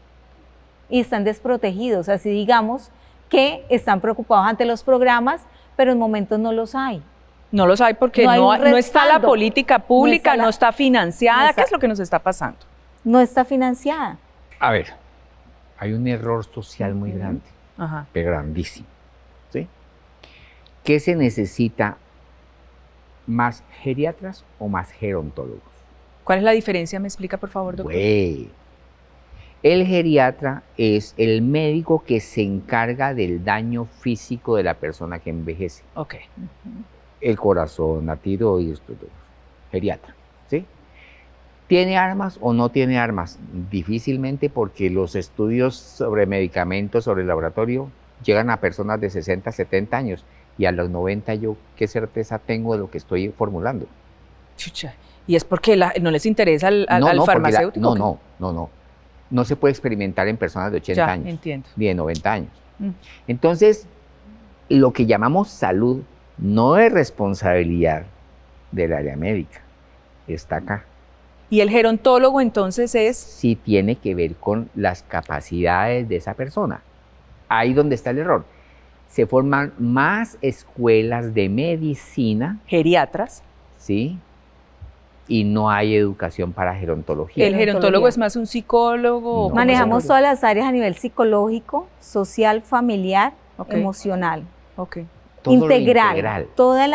Speaker 4: y están desprotegidos. Así digamos que están preocupados ante los programas, pero en momentos no los hay.
Speaker 2: No los hay porque
Speaker 4: No hay un
Speaker 2: no está la
Speaker 4: respaldo.
Speaker 2: política pública, no está financiada.
Speaker 4: no está-
Speaker 2: ¿Qué es lo que nos está pasando?
Speaker 4: No está financiada.
Speaker 3: A ver, hay un error social muy grande,
Speaker 2: Ajá.
Speaker 3: pero grandísimo. ¿Sí? ¿Qué se necesita? ¿Más geriatras o más gerontólogos?
Speaker 2: ¿Cuál es la diferencia? ¿Me explica, por favor, doctor?
Speaker 3: Güey. El geriatra es el médico que se encarga del daño físico de la persona que envejece.
Speaker 2: Ok.
Speaker 3: El corazón, la tiroides, todo. Geriatra, ¿sí? ¿Tiene armas o no tiene armas? Difícilmente, porque los estudios sobre medicamentos, sobre el laboratorio, llegan a personas de 60, 70 años. Y a los 90 yo, ¿qué certeza tengo de lo que estoy formulando?
Speaker 2: Chucha. ¿Y es porque no les interesa al
Speaker 3: porque
Speaker 2: farmacéutico?
Speaker 3: no. No se puede experimentar en personas de 80
Speaker 2: Ya,
Speaker 3: años,
Speaker 2: entiendo.
Speaker 3: ni de 90 años.
Speaker 2: Mm.
Speaker 3: Entonces, lo que llamamos salud no es responsabilidad del área médica, está acá.
Speaker 2: ¿Y el gerontólogo entonces es?
Speaker 3: Sí tiene que ver con las capacidades de esa persona. Ahí donde está el error. Se forman más escuelas de medicina,
Speaker 2: Geriatras.
Speaker 3: ¿sí? Y no hay educación para gerontología.
Speaker 2: ¿El gerontólogo es más un psicólogo?
Speaker 3: No.
Speaker 4: Manejamos todas las áreas a nivel psicológico, social, familiar,
Speaker 2: Ok.
Speaker 4: emocional,
Speaker 2: Ok.
Speaker 3: Todo lo
Speaker 4: integral. Toda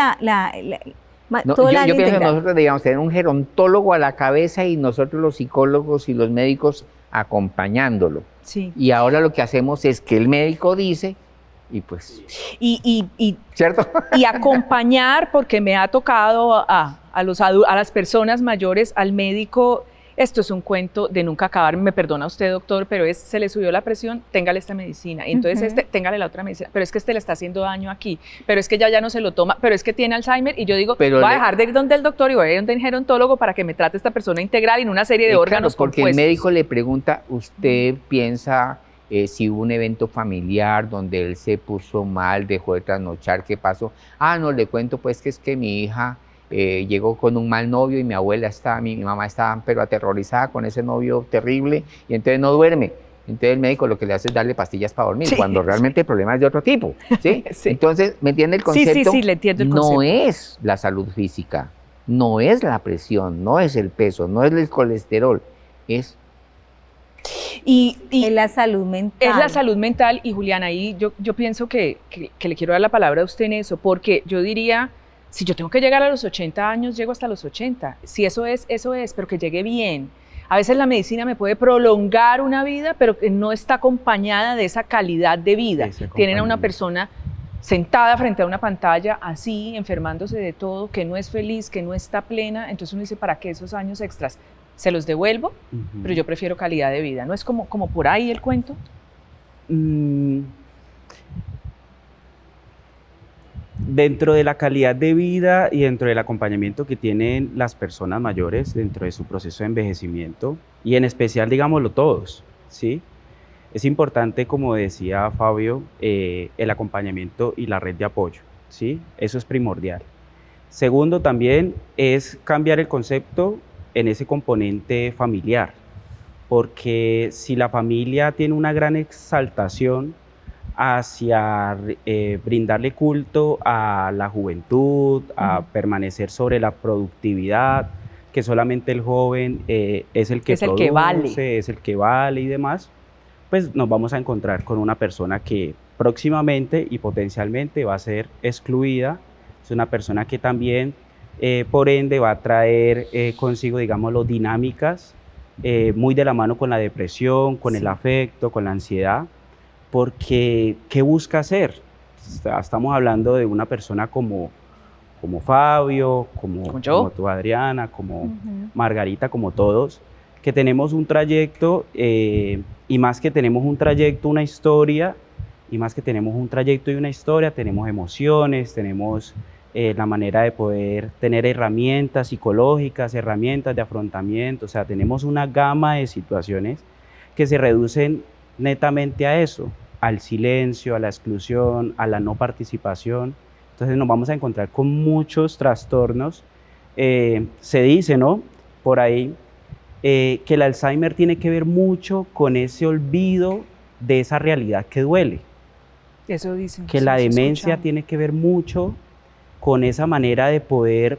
Speaker 3: No,
Speaker 4: toda la
Speaker 3: yo
Speaker 4: área
Speaker 3: pienso que
Speaker 4: integral.
Speaker 3: nosotros debíamos tener un gerontólogo a la cabeza y nosotros los psicólogos y los médicos acompañándolo.
Speaker 2: Sí.
Speaker 3: Y ahora lo que hacemos es que el médico dice, y pues,
Speaker 2: Y
Speaker 3: ¿cierto?
Speaker 2: y acompañar, porque me ha tocado a las personas mayores, al médico. Esto es un cuento de nunca acabar, me perdona usted, doctor, pero se le subió la presión, téngale esta medicina, y entonces téngale la otra medicina, pero es que le está haciendo daño aquí, pero es que ya no se lo toma, pero es que tiene Alzheimer, y yo digo,
Speaker 3: Pero
Speaker 2: voy a dejar de ir donde el doctor y voy a ir donde el gerontólogo para que me trate esta persona integral y en una serie de
Speaker 3: Claro,
Speaker 2: órganos
Speaker 3: porque
Speaker 2: compuestos.
Speaker 3: el médico le pregunta, ¿usted piensa si hubo un evento familiar donde él se puso mal, dejó de trasnochar, qué pasó? Ah, no, le cuento pues que es que mi hija llegó con un mal novio y mi abuela mi mamá estaba pero aterrorizada con ese novio terrible y entonces no duerme. Entonces el médico lo que le hace es darle pastillas para dormir,
Speaker 2: Sí,
Speaker 3: cuando realmente el problema es de otro tipo, ¿sí?
Speaker 2: Sí.
Speaker 3: Entonces, ¿me entiende el
Speaker 2: Sí,
Speaker 3: concepto?
Speaker 2: sí, le entiendo el
Speaker 3: No
Speaker 2: concepto.
Speaker 3: es la salud física, no es la presión, no es el peso, no es el colesterol, es
Speaker 2: Y
Speaker 4: Es la salud mental.
Speaker 2: es la salud mental, y Juliana, ahí yo pienso que le quiero dar la palabra a usted en eso, porque yo diría, si yo tengo que llegar a los 80 años, llego hasta los 80. Si eso es, pero que llegue bien. A veces la medicina me puede prolongar una vida, pero que no está acompañada de esa calidad de vida.
Speaker 5: Ese
Speaker 2: Tienen a una
Speaker 5: acompañamiento.
Speaker 2: persona sentada frente a una pantalla, así, enfermándose de todo, que no es feliz, que no está plena. Entonces uno dice, ¿para qué esos años extras? Se los devuelvo,
Speaker 5: Ujú.
Speaker 2: pero yo prefiero calidad de vida. ¿No es como por ahí el cuento?
Speaker 5: Dentro de la calidad de vida y dentro del acompañamiento que tienen las personas mayores dentro de su proceso de envejecimiento, y en especial, digámoslo todos, ¿sí? Es importante, como decía Fabio, el acompañamiento y la red de apoyo, ¿sí? Eso es primordial. Segundo, también es cambiar el concepto en ese componente familiar, porque si la familia tiene una gran exaltación hacia brindarle culto a la juventud, a permanecer sobre la productividad, que solamente el joven es el que
Speaker 2: Es el que vale.
Speaker 5: es el que vale y demás, pues nos vamos a encontrar con una persona que próximamente y potencialmente va a ser excluida. Es una persona que también, por ende, va a traer consigo, digámoslo, dinámicas muy de la mano con la depresión, con el afecto, con la ansiedad, porque ¿qué busca hacer? Estamos hablando de una persona como Fabio,
Speaker 2: Como yo.
Speaker 5: como tú, Adriana, como Margarita, como todos, que tenemos un trayecto, y más que tenemos un trayecto, una historia, y más que tenemos un trayecto y una historia, tenemos emociones, tenemos la manera de poder tener herramientas psicológicas, herramientas de afrontamiento, o sea, tenemos una gama de situaciones que se reducen netamente a eso, al silencio, a la exclusión, a la no participación. Entonces nos vamos a encontrar con muchos trastornos. Se dice, ¿no?, por ahí, que el Alzheimer tiene que ver mucho con ese olvido de esa realidad que duele,
Speaker 2: Eso dicen.
Speaker 5: que
Speaker 2: sí,
Speaker 5: la
Speaker 2: sí he
Speaker 5: demencia
Speaker 2: escuchado.
Speaker 5: tiene que ver mucho con esa manera de poder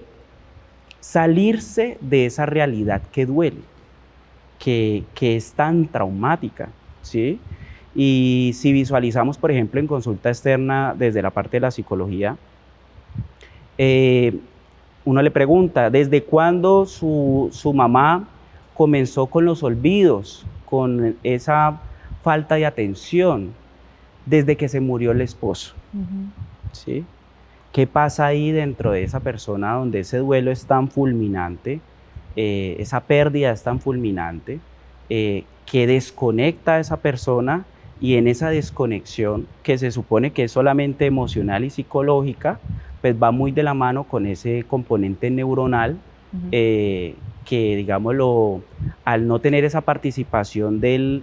Speaker 5: salirse de esa realidad que duele, que es tan traumática, ¿sí? Y si visualizamos, por ejemplo, en consulta externa desde la parte de la psicología, uno le pregunta, ¿desde cuándo su mamá comenzó con los olvidos, con esa falta de atención? Desde que se murió el esposo, ¿sí? ¿Qué pasa ahí dentro de esa persona donde ese duelo es tan fulminante, esa pérdida es tan fulminante, que desconecta a esa persona, y en esa desconexión, que se supone que es solamente emocional y psicológica, pues va muy de la mano con ese componente neuronal, que, digámoslo, al no tener esa participación de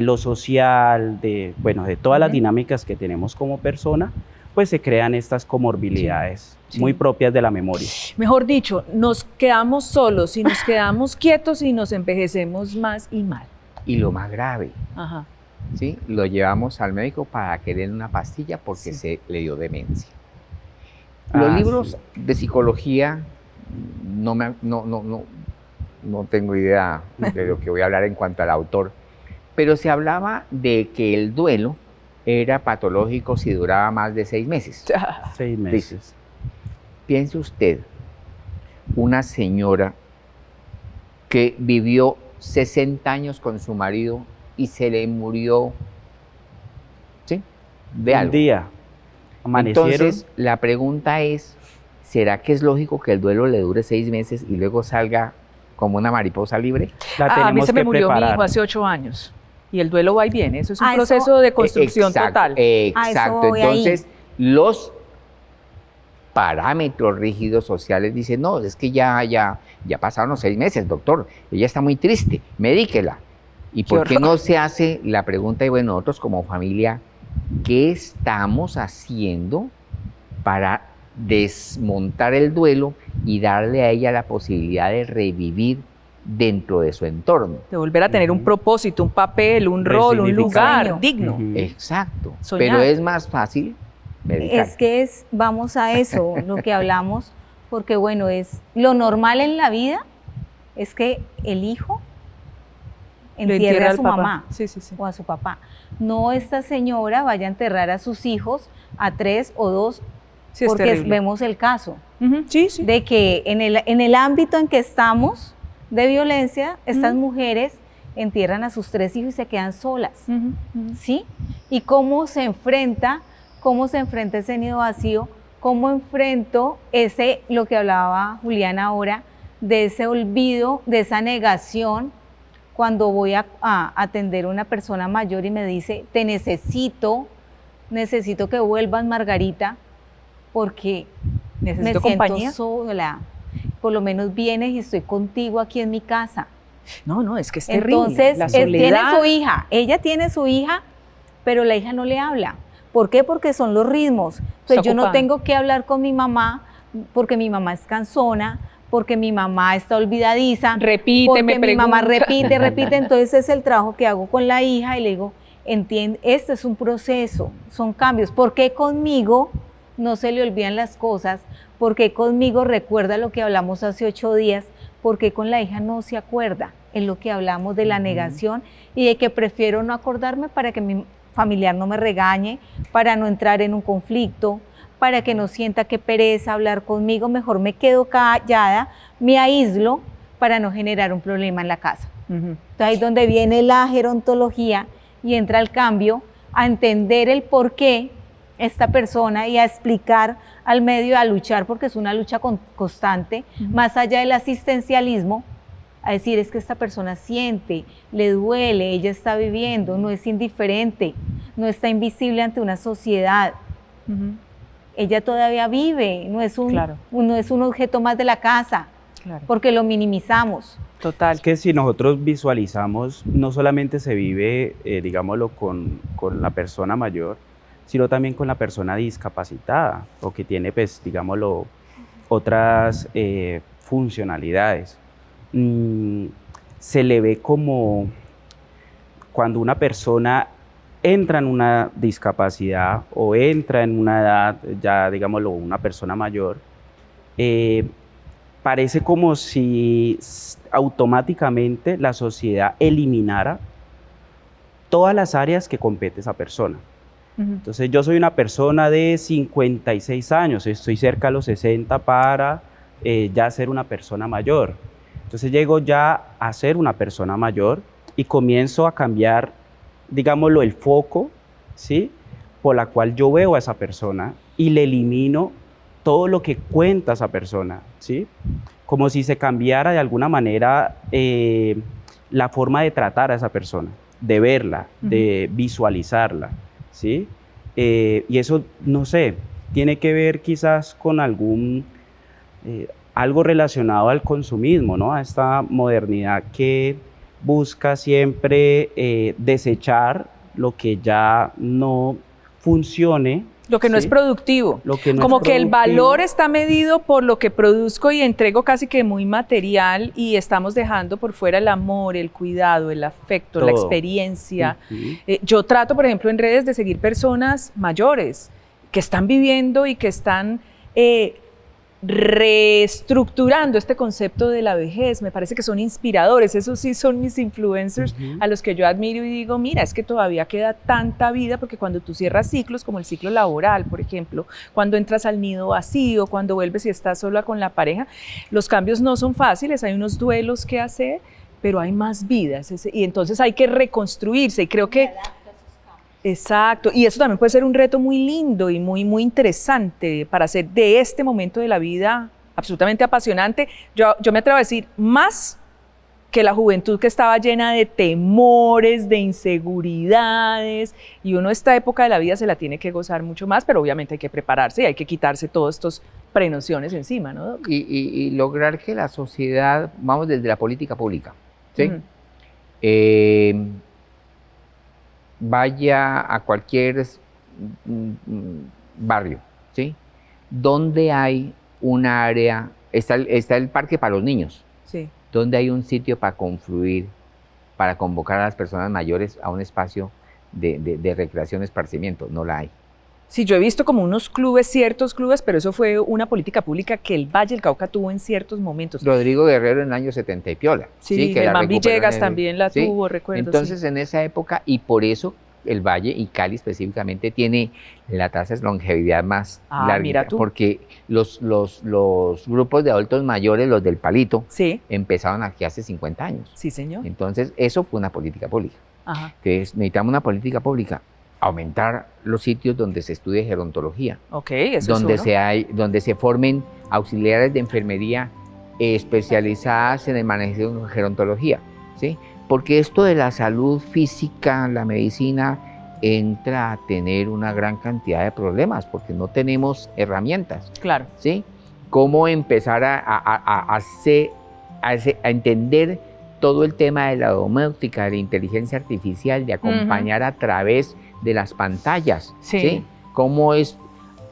Speaker 5: lo social, de todas las dinámicas que tenemos como persona, pues se crean estas comorbilidades
Speaker 2: Sí.
Speaker 5: muy propias de la memoria.
Speaker 2: Mejor dicho, nos quedamos solos y nos quedamos quietos y nos envejecemos más y mal.
Speaker 3: y lo más grave,
Speaker 2: Ajá.
Speaker 3: ¿sí? Lo llevamos al médico para que den una pastilla porque se le dio demencia. Los libros de psicología, no tengo idea de lo que voy a hablar en cuanto al autor, pero se hablaba de que el duelo era patológico si duraba más de 6 meses.
Speaker 5: 6 meses.
Speaker 3: Piense usted, una señora que vivió 60 años con su marido y se le murió, ¿sí?, de
Speaker 5: Un
Speaker 3: algo.
Speaker 5: día amanecieron.
Speaker 3: Entonces, la pregunta es, ¿será que es lógico que el duelo le dure 6 meses y luego salga como una mariposa libre?
Speaker 5: la
Speaker 2: A mí
Speaker 5: tenemos
Speaker 2: se me
Speaker 5: que
Speaker 2: murió mi
Speaker 5: preparar.
Speaker 2: hijo hace 8 años y el duelo va y viene. Eso es un
Speaker 4: A eso-
Speaker 2: proceso de construcción
Speaker 3: Exacto,
Speaker 2: total.
Speaker 3: Exacto.
Speaker 4: voy ahí.
Speaker 3: Entonces, los parámetros rígidos sociales dicen, no, es que ya pasaron los 6 meses, doctor, ella está muy triste, medíquela. ¿Y
Speaker 2: Qué
Speaker 3: por qué
Speaker 2: horror.
Speaker 3: no se hace la pregunta, y bueno, nosotros como familia, ¿qué estamos haciendo para desmontar el duelo y darle a ella la posibilidad de revivir dentro de su entorno.
Speaker 2: De volver a tener un propósito, un papel, un rol, un lugar
Speaker 4: Sueño.
Speaker 2: digno.
Speaker 3: Exacto.
Speaker 2: Soñar.
Speaker 3: Pero es más fácil meditar.
Speaker 4: Es que vamos a eso, lo que hablamos, porque bueno, es lo normal en la vida es que el hijo
Speaker 2: Lo
Speaker 4: entierre a
Speaker 2: al
Speaker 4: su
Speaker 2: papá.
Speaker 4: mamá
Speaker 2: Sí, sí, sí.
Speaker 4: o a su papá. No esta señora vaya a enterrar a sus hijos a 3 o 2,
Speaker 2: Sí, es
Speaker 4: porque
Speaker 2: terrible.
Speaker 4: vemos el caso
Speaker 2: Ujú, sí, sí.
Speaker 4: de que en el ámbito en que estamos de violencia, estas mujeres entierran a sus 3 hijos y se quedan solas.
Speaker 2: Ujú, ujú.
Speaker 4: ¿Sí? Y cómo se enfrenta ese nido vacío, cómo enfrento lo que hablaba Juliana ahora, de ese olvido, de esa negación, cuando voy a atender a una persona mayor y me dice, te necesito que vuelvas, Margarita, porque
Speaker 2: Necesito
Speaker 4: me
Speaker 2: compañía.
Speaker 4: siento sola. Por lo menos vienes y estoy contigo aquí en mi casa.
Speaker 2: No, no, es que es terrible.
Speaker 4: Entonces,
Speaker 2: La
Speaker 4: tiene
Speaker 2: soledad.
Speaker 4: su hija, ella tiene su hija, pero la hija no le habla. ¿Por qué? Porque son los ritmos. Entonces yo no
Speaker 2: ocupada.
Speaker 4: tengo que hablar con mi mamá, porque mi mamá es cansona, porque mi mamá está olvidadiza,
Speaker 2: Repite,
Speaker 4: porque
Speaker 2: me
Speaker 4: mi mamá
Speaker 2: pregunta.
Speaker 4: repite. Entonces es el trabajo que hago con la hija y le digo, entiende, este es un proceso, son cambios. ¿Por qué conmigo no se le olvidan las cosas? ¿Por qué conmigo recuerda lo que hablamos hace 8 días? ¿Por qué con la hija no se acuerda? Es lo que hablamos de la negación y de que prefiero no acordarme para que mi familiar no me regañe, para no entrar en un conflicto, para que no sienta que pereza hablar conmigo, mejor me quedo callada, me aíslo para no generar un problema en la casa.
Speaker 2: Ujú.
Speaker 4: Entonces ahí es donde viene la gerontología y entra el cambio a entender el por qué esta persona y a explicar al medio, a luchar, porque es una lucha constante, más allá del asistencialismo, a decir, es que esta persona siente, le duele, ella está viviendo, no es indiferente, no está invisible ante una sociedad.
Speaker 2: Ujú.
Speaker 4: Ella todavía vive, no es
Speaker 2: Claro.
Speaker 4: no es un objeto más de la casa,
Speaker 2: Claro.
Speaker 4: porque lo minimizamos.
Speaker 2: Total.
Speaker 5: Es que si nosotros visualizamos, no solamente se vive, digámoslo, con la persona mayor, sino también con la persona discapacitada o que tiene, pues, digámoslo, otras funcionalidades. Se le ve como cuando una persona entra en una discapacidad o entra en una edad, ya digámoslo, una persona mayor, parece como si automáticamente la sociedad eliminara todas las áreas que compete esa persona.
Speaker 2: Ujú.
Speaker 5: Entonces yo soy una persona de 56 años, estoy cerca a los 60 para ya ser una persona mayor. Entonces llego ya a ser una persona mayor y comienzo a cambiar, digámoslo, el foco, ¿sí?, por la cual yo veo a esa persona y le elimino todo lo que cuenta esa persona, ¿sí? Como si se cambiara de alguna manera la forma de tratar a esa persona, de verla, de visualizarla, ¿sí? Y eso, no sé, tiene que ver quizás con algo relacionado al consumismo, ¿no? A esta modernidad que busca siempre desechar lo que ya no funcione.
Speaker 2: Lo que no
Speaker 5: ¿sí?
Speaker 2: es productivo.
Speaker 5: Lo que no
Speaker 2: Como
Speaker 5: es
Speaker 2: que el
Speaker 5: productivo.
Speaker 2: valor está medido por lo que produzco y entrego casi que muy material y estamos dejando por fuera el amor, el cuidado, el afecto, la
Speaker 5: Todo.
Speaker 2: experiencia.
Speaker 5: Ujú.
Speaker 2: Yo trato, por ejemplo, en redes de seguir personas mayores que están viviendo y que están reestructurando este concepto de la vejez. Me parece que son inspiradores, esos sí son mis influencers a los que yo admiro y digo, mira, es que todavía queda tanta vida, porque cuando tú cierras ciclos, como el ciclo laboral, por ejemplo, cuando entras al nido vacío, cuando vuelves y estás sola con la pareja, los cambios no son fáciles, hay unos duelos que hacer, pero hay más vidas, y entonces hay que reconstruirse, y creo que... Exacto, y eso también puede ser un reto muy lindo y muy, muy interesante para hacer de este momento de la vida absolutamente apasionante. Yo me atrevo a decir, más que la juventud que estaba llena de temores, de inseguridades, y uno esta época de la vida se la tiene que gozar mucho más, pero obviamente hay que prepararse y hay que quitarse todos estos prenociones encima, ¿no, Doc?
Speaker 3: Y lograr que la sociedad, vamos desde la política pública, ¿sí?
Speaker 2: Ujú.
Speaker 3: Vaya a cualquier barrio, ¿sí?, donde hay un área, está el parque para los niños.
Speaker 2: Sí.
Speaker 3: ¿Dónde hay un sitio para confluir, para convocar a las personas mayores a un espacio de recreación, esparcimiento? No la hay.
Speaker 2: Sí, yo he visto como unos clubes, ciertos clubes, pero eso fue una política pública que el Valle del Cauca tuvo en ciertos momentos.
Speaker 3: Rodrigo Guerrero en el año 70 y piola.
Speaker 2: Sí,
Speaker 3: que la
Speaker 2: Germán
Speaker 3: recuperó
Speaker 2: Villegas
Speaker 3: en
Speaker 2: también la
Speaker 3: ¿sí?
Speaker 2: tuvo, recuerdo.
Speaker 3: Entonces,
Speaker 2: sí.
Speaker 3: en esa época, y por eso el Valle y Cali específicamente tiene la tasa de longevidad más larga,
Speaker 2: mira tú.
Speaker 3: porque los grupos de adultos mayores, los del Palito,
Speaker 2: Sí,
Speaker 3: empezaron aquí hace 50 años.
Speaker 2: sí, señor.
Speaker 3: Entonces, eso fue una política pública.
Speaker 2: Ajá.
Speaker 3: Entonces, necesitamos una política pública, aumentar los sitios donde se estudie gerontología,
Speaker 2: Ok, eso
Speaker 3: donde
Speaker 2: es uno.
Speaker 3: donde se formen auxiliares de enfermería especializadas en el manejo de gerontología, ¿sí? Porque esto de la salud física, la medicina, entra a tener una gran cantidad de problemas porque no tenemos herramientas,
Speaker 2: Claro.
Speaker 3: ¿sí? Cómo empezar a entender todo el tema de la domótica, de la inteligencia artificial, de acompañar a través de las pantallas,
Speaker 2: Sí.
Speaker 3: ¿sí? Cómo es,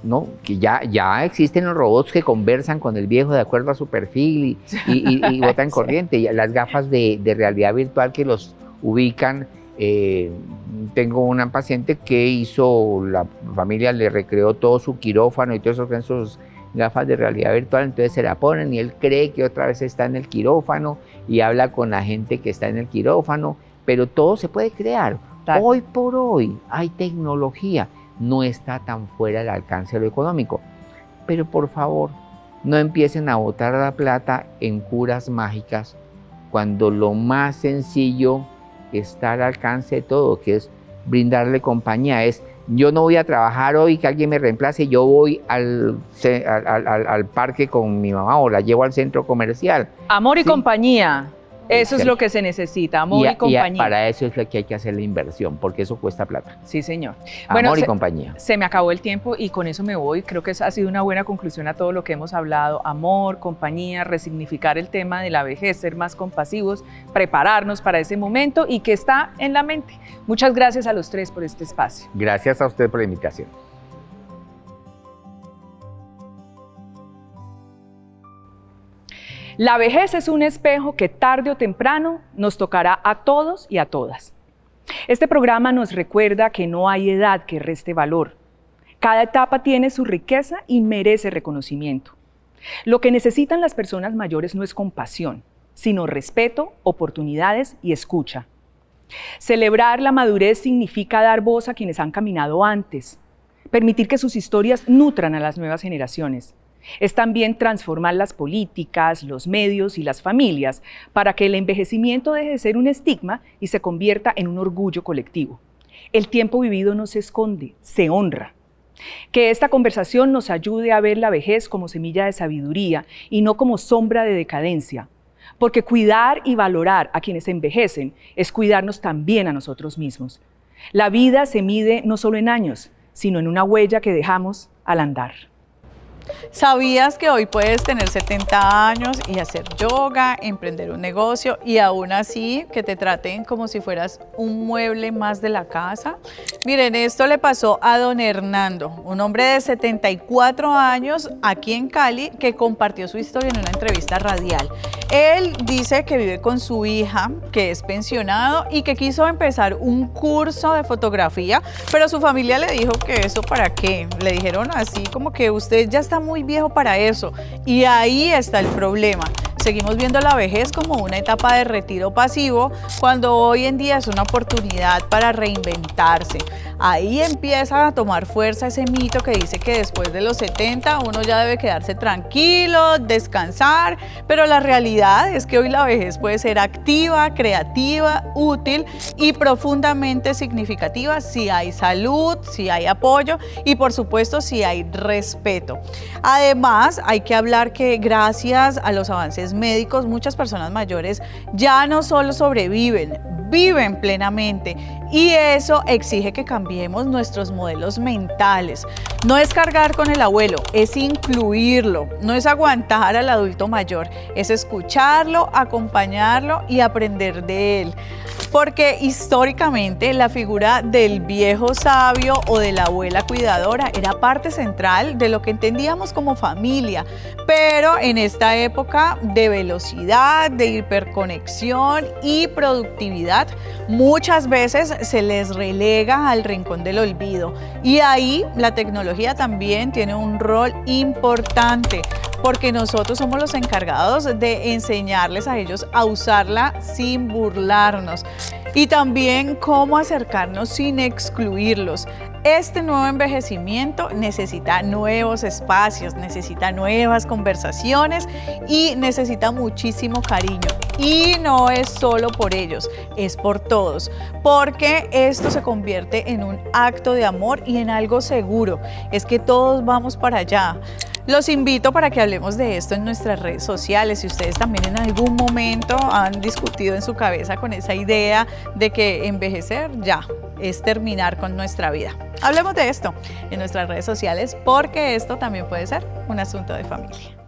Speaker 3: ¿no? Que ya existen los robots que conversan con el viejo de acuerdo a su perfil y botan
Speaker 2: Sí.
Speaker 3: corriente. Y las gafas de realidad virtual que los ubican. Tengo una paciente que la familia le recreó todo su quirófano y todo eso con sus gafas de realidad virtual, entonces se la ponen y él cree que otra vez está en el quirófano y habla con la gente que está en el quirófano, pero todo se puede crear.
Speaker 2: Claro.
Speaker 3: Hoy por hoy hay tecnología, no está tan fuera del alcance de lo económico, pero por favor, no empiecen a botar la plata en curas mágicas cuando lo más sencillo está al alcance de todo, que es brindarle compañía. Yo no voy a trabajar hoy, que alguien me reemplace, yo voy al parque con mi mamá o la llevo al centro comercial.
Speaker 2: Amor y
Speaker 3: Sí.
Speaker 2: compañía. Eso es
Speaker 3: Exacto.
Speaker 2: lo que se necesita, amor y compañía.
Speaker 3: Para eso es lo que hay que hacer la inversión, porque eso cuesta plata.
Speaker 2: Sí, señor.
Speaker 3: Amor y compañía.
Speaker 2: Se me acabó el tiempo y con eso me voy. Creo que ha sido una buena conclusión a todo lo que hemos hablado. Amor, compañía, resignificar el tema de la vejez, ser más compasivos, prepararnos para ese momento y que está en la mente. Muchas gracias a los tres por este espacio.
Speaker 3: Gracias a usted por la invitación.
Speaker 2: La vejez es un espejo que tarde o temprano nos tocará a todos y a todas. Este programa nos recuerda que no hay edad que reste valor. Cada etapa tiene su riqueza y merece reconocimiento. Lo que necesitan las personas mayores no es compasión, sino respeto, oportunidades y escucha. Celebrar la madurez significa dar voz a quienes han caminado antes, permitir que sus historias nutran a las nuevas generaciones. Es también transformar las políticas, los medios y las familias para que el envejecimiento deje de ser un estigma y se convierta en un orgullo colectivo. El tiempo vivido no se esconde, se honra. Que esta conversación nos ayude a ver la vejez como semilla de sabiduría y no como sombra de decadencia, porque cuidar y valorar a quienes envejecen es cuidarnos también a nosotros mismos. La vida se mide no solo en años, sino en una huella que dejamos al andar.
Speaker 1: ¿Sabías que hoy puedes tener 70 años y hacer yoga, emprender un negocio y aún así que te traten como si fueras un mueble más de la casa? Miren, esto le pasó a don Hernando, un hombre de 74 años aquí en Cali que compartió su historia en una entrevista radial. Él dice que vive con su hija, que es pensionado y que quiso empezar un curso de fotografía, pero su familia le dijo que eso para qué. Le dijeron así como que usted ya está muy viejo para eso. Y ahí está el problema. Seguimos viendo la vejez como una etapa de retiro pasivo, cuando hoy en día es una oportunidad para reinventarse. Ahí empieza a tomar fuerza ese mito que dice que después de los 70 uno ya debe quedarse tranquilo, descansar, pero la realidad es que hoy la vejez puede ser activa, creativa, útil y profundamente significativa si hay salud, si hay apoyo y por supuesto si hay respeto. Además, hay que hablar que gracias a los avances médicos, muchas personas mayores ya no solo sobreviven, viven plenamente Y eso exige que cambiemos nuestros modelos mentales. No es cargar con el abuelo, es incluirlo, no es aguantar al adulto mayor, es escucharlo, acompañarlo y aprender de él. Porque históricamente la figura del viejo sabio o de la abuela cuidadora era parte central de lo que entendíamos como familia, pero en esta época de velocidad, de hiperconexión y productividad, muchas veces se les relega al rincón del olvido. Y ahí la tecnología también tiene un rol importante, porque nosotros somos los encargados de enseñarles a ellos a usarla sin burlarnos y también cómo acercarnos sin excluirlos. Este nuevo envejecimiento necesita nuevos espacios, necesita nuevas conversaciones y necesita muchísimo cariño. Y no es solo por ellos, es por todos, porque esto se convierte en un acto de amor y en algo seguro. Es que todos vamos para allá. Los invito para que hablemos de esto en nuestras redes sociales. Si ustedes también en algún momento han discutido en su cabeza con esa idea de que envejecer ya es terminar con nuestra vida. Hablemos de esto en nuestras redes sociales porque esto también puede ser un asunto de familia.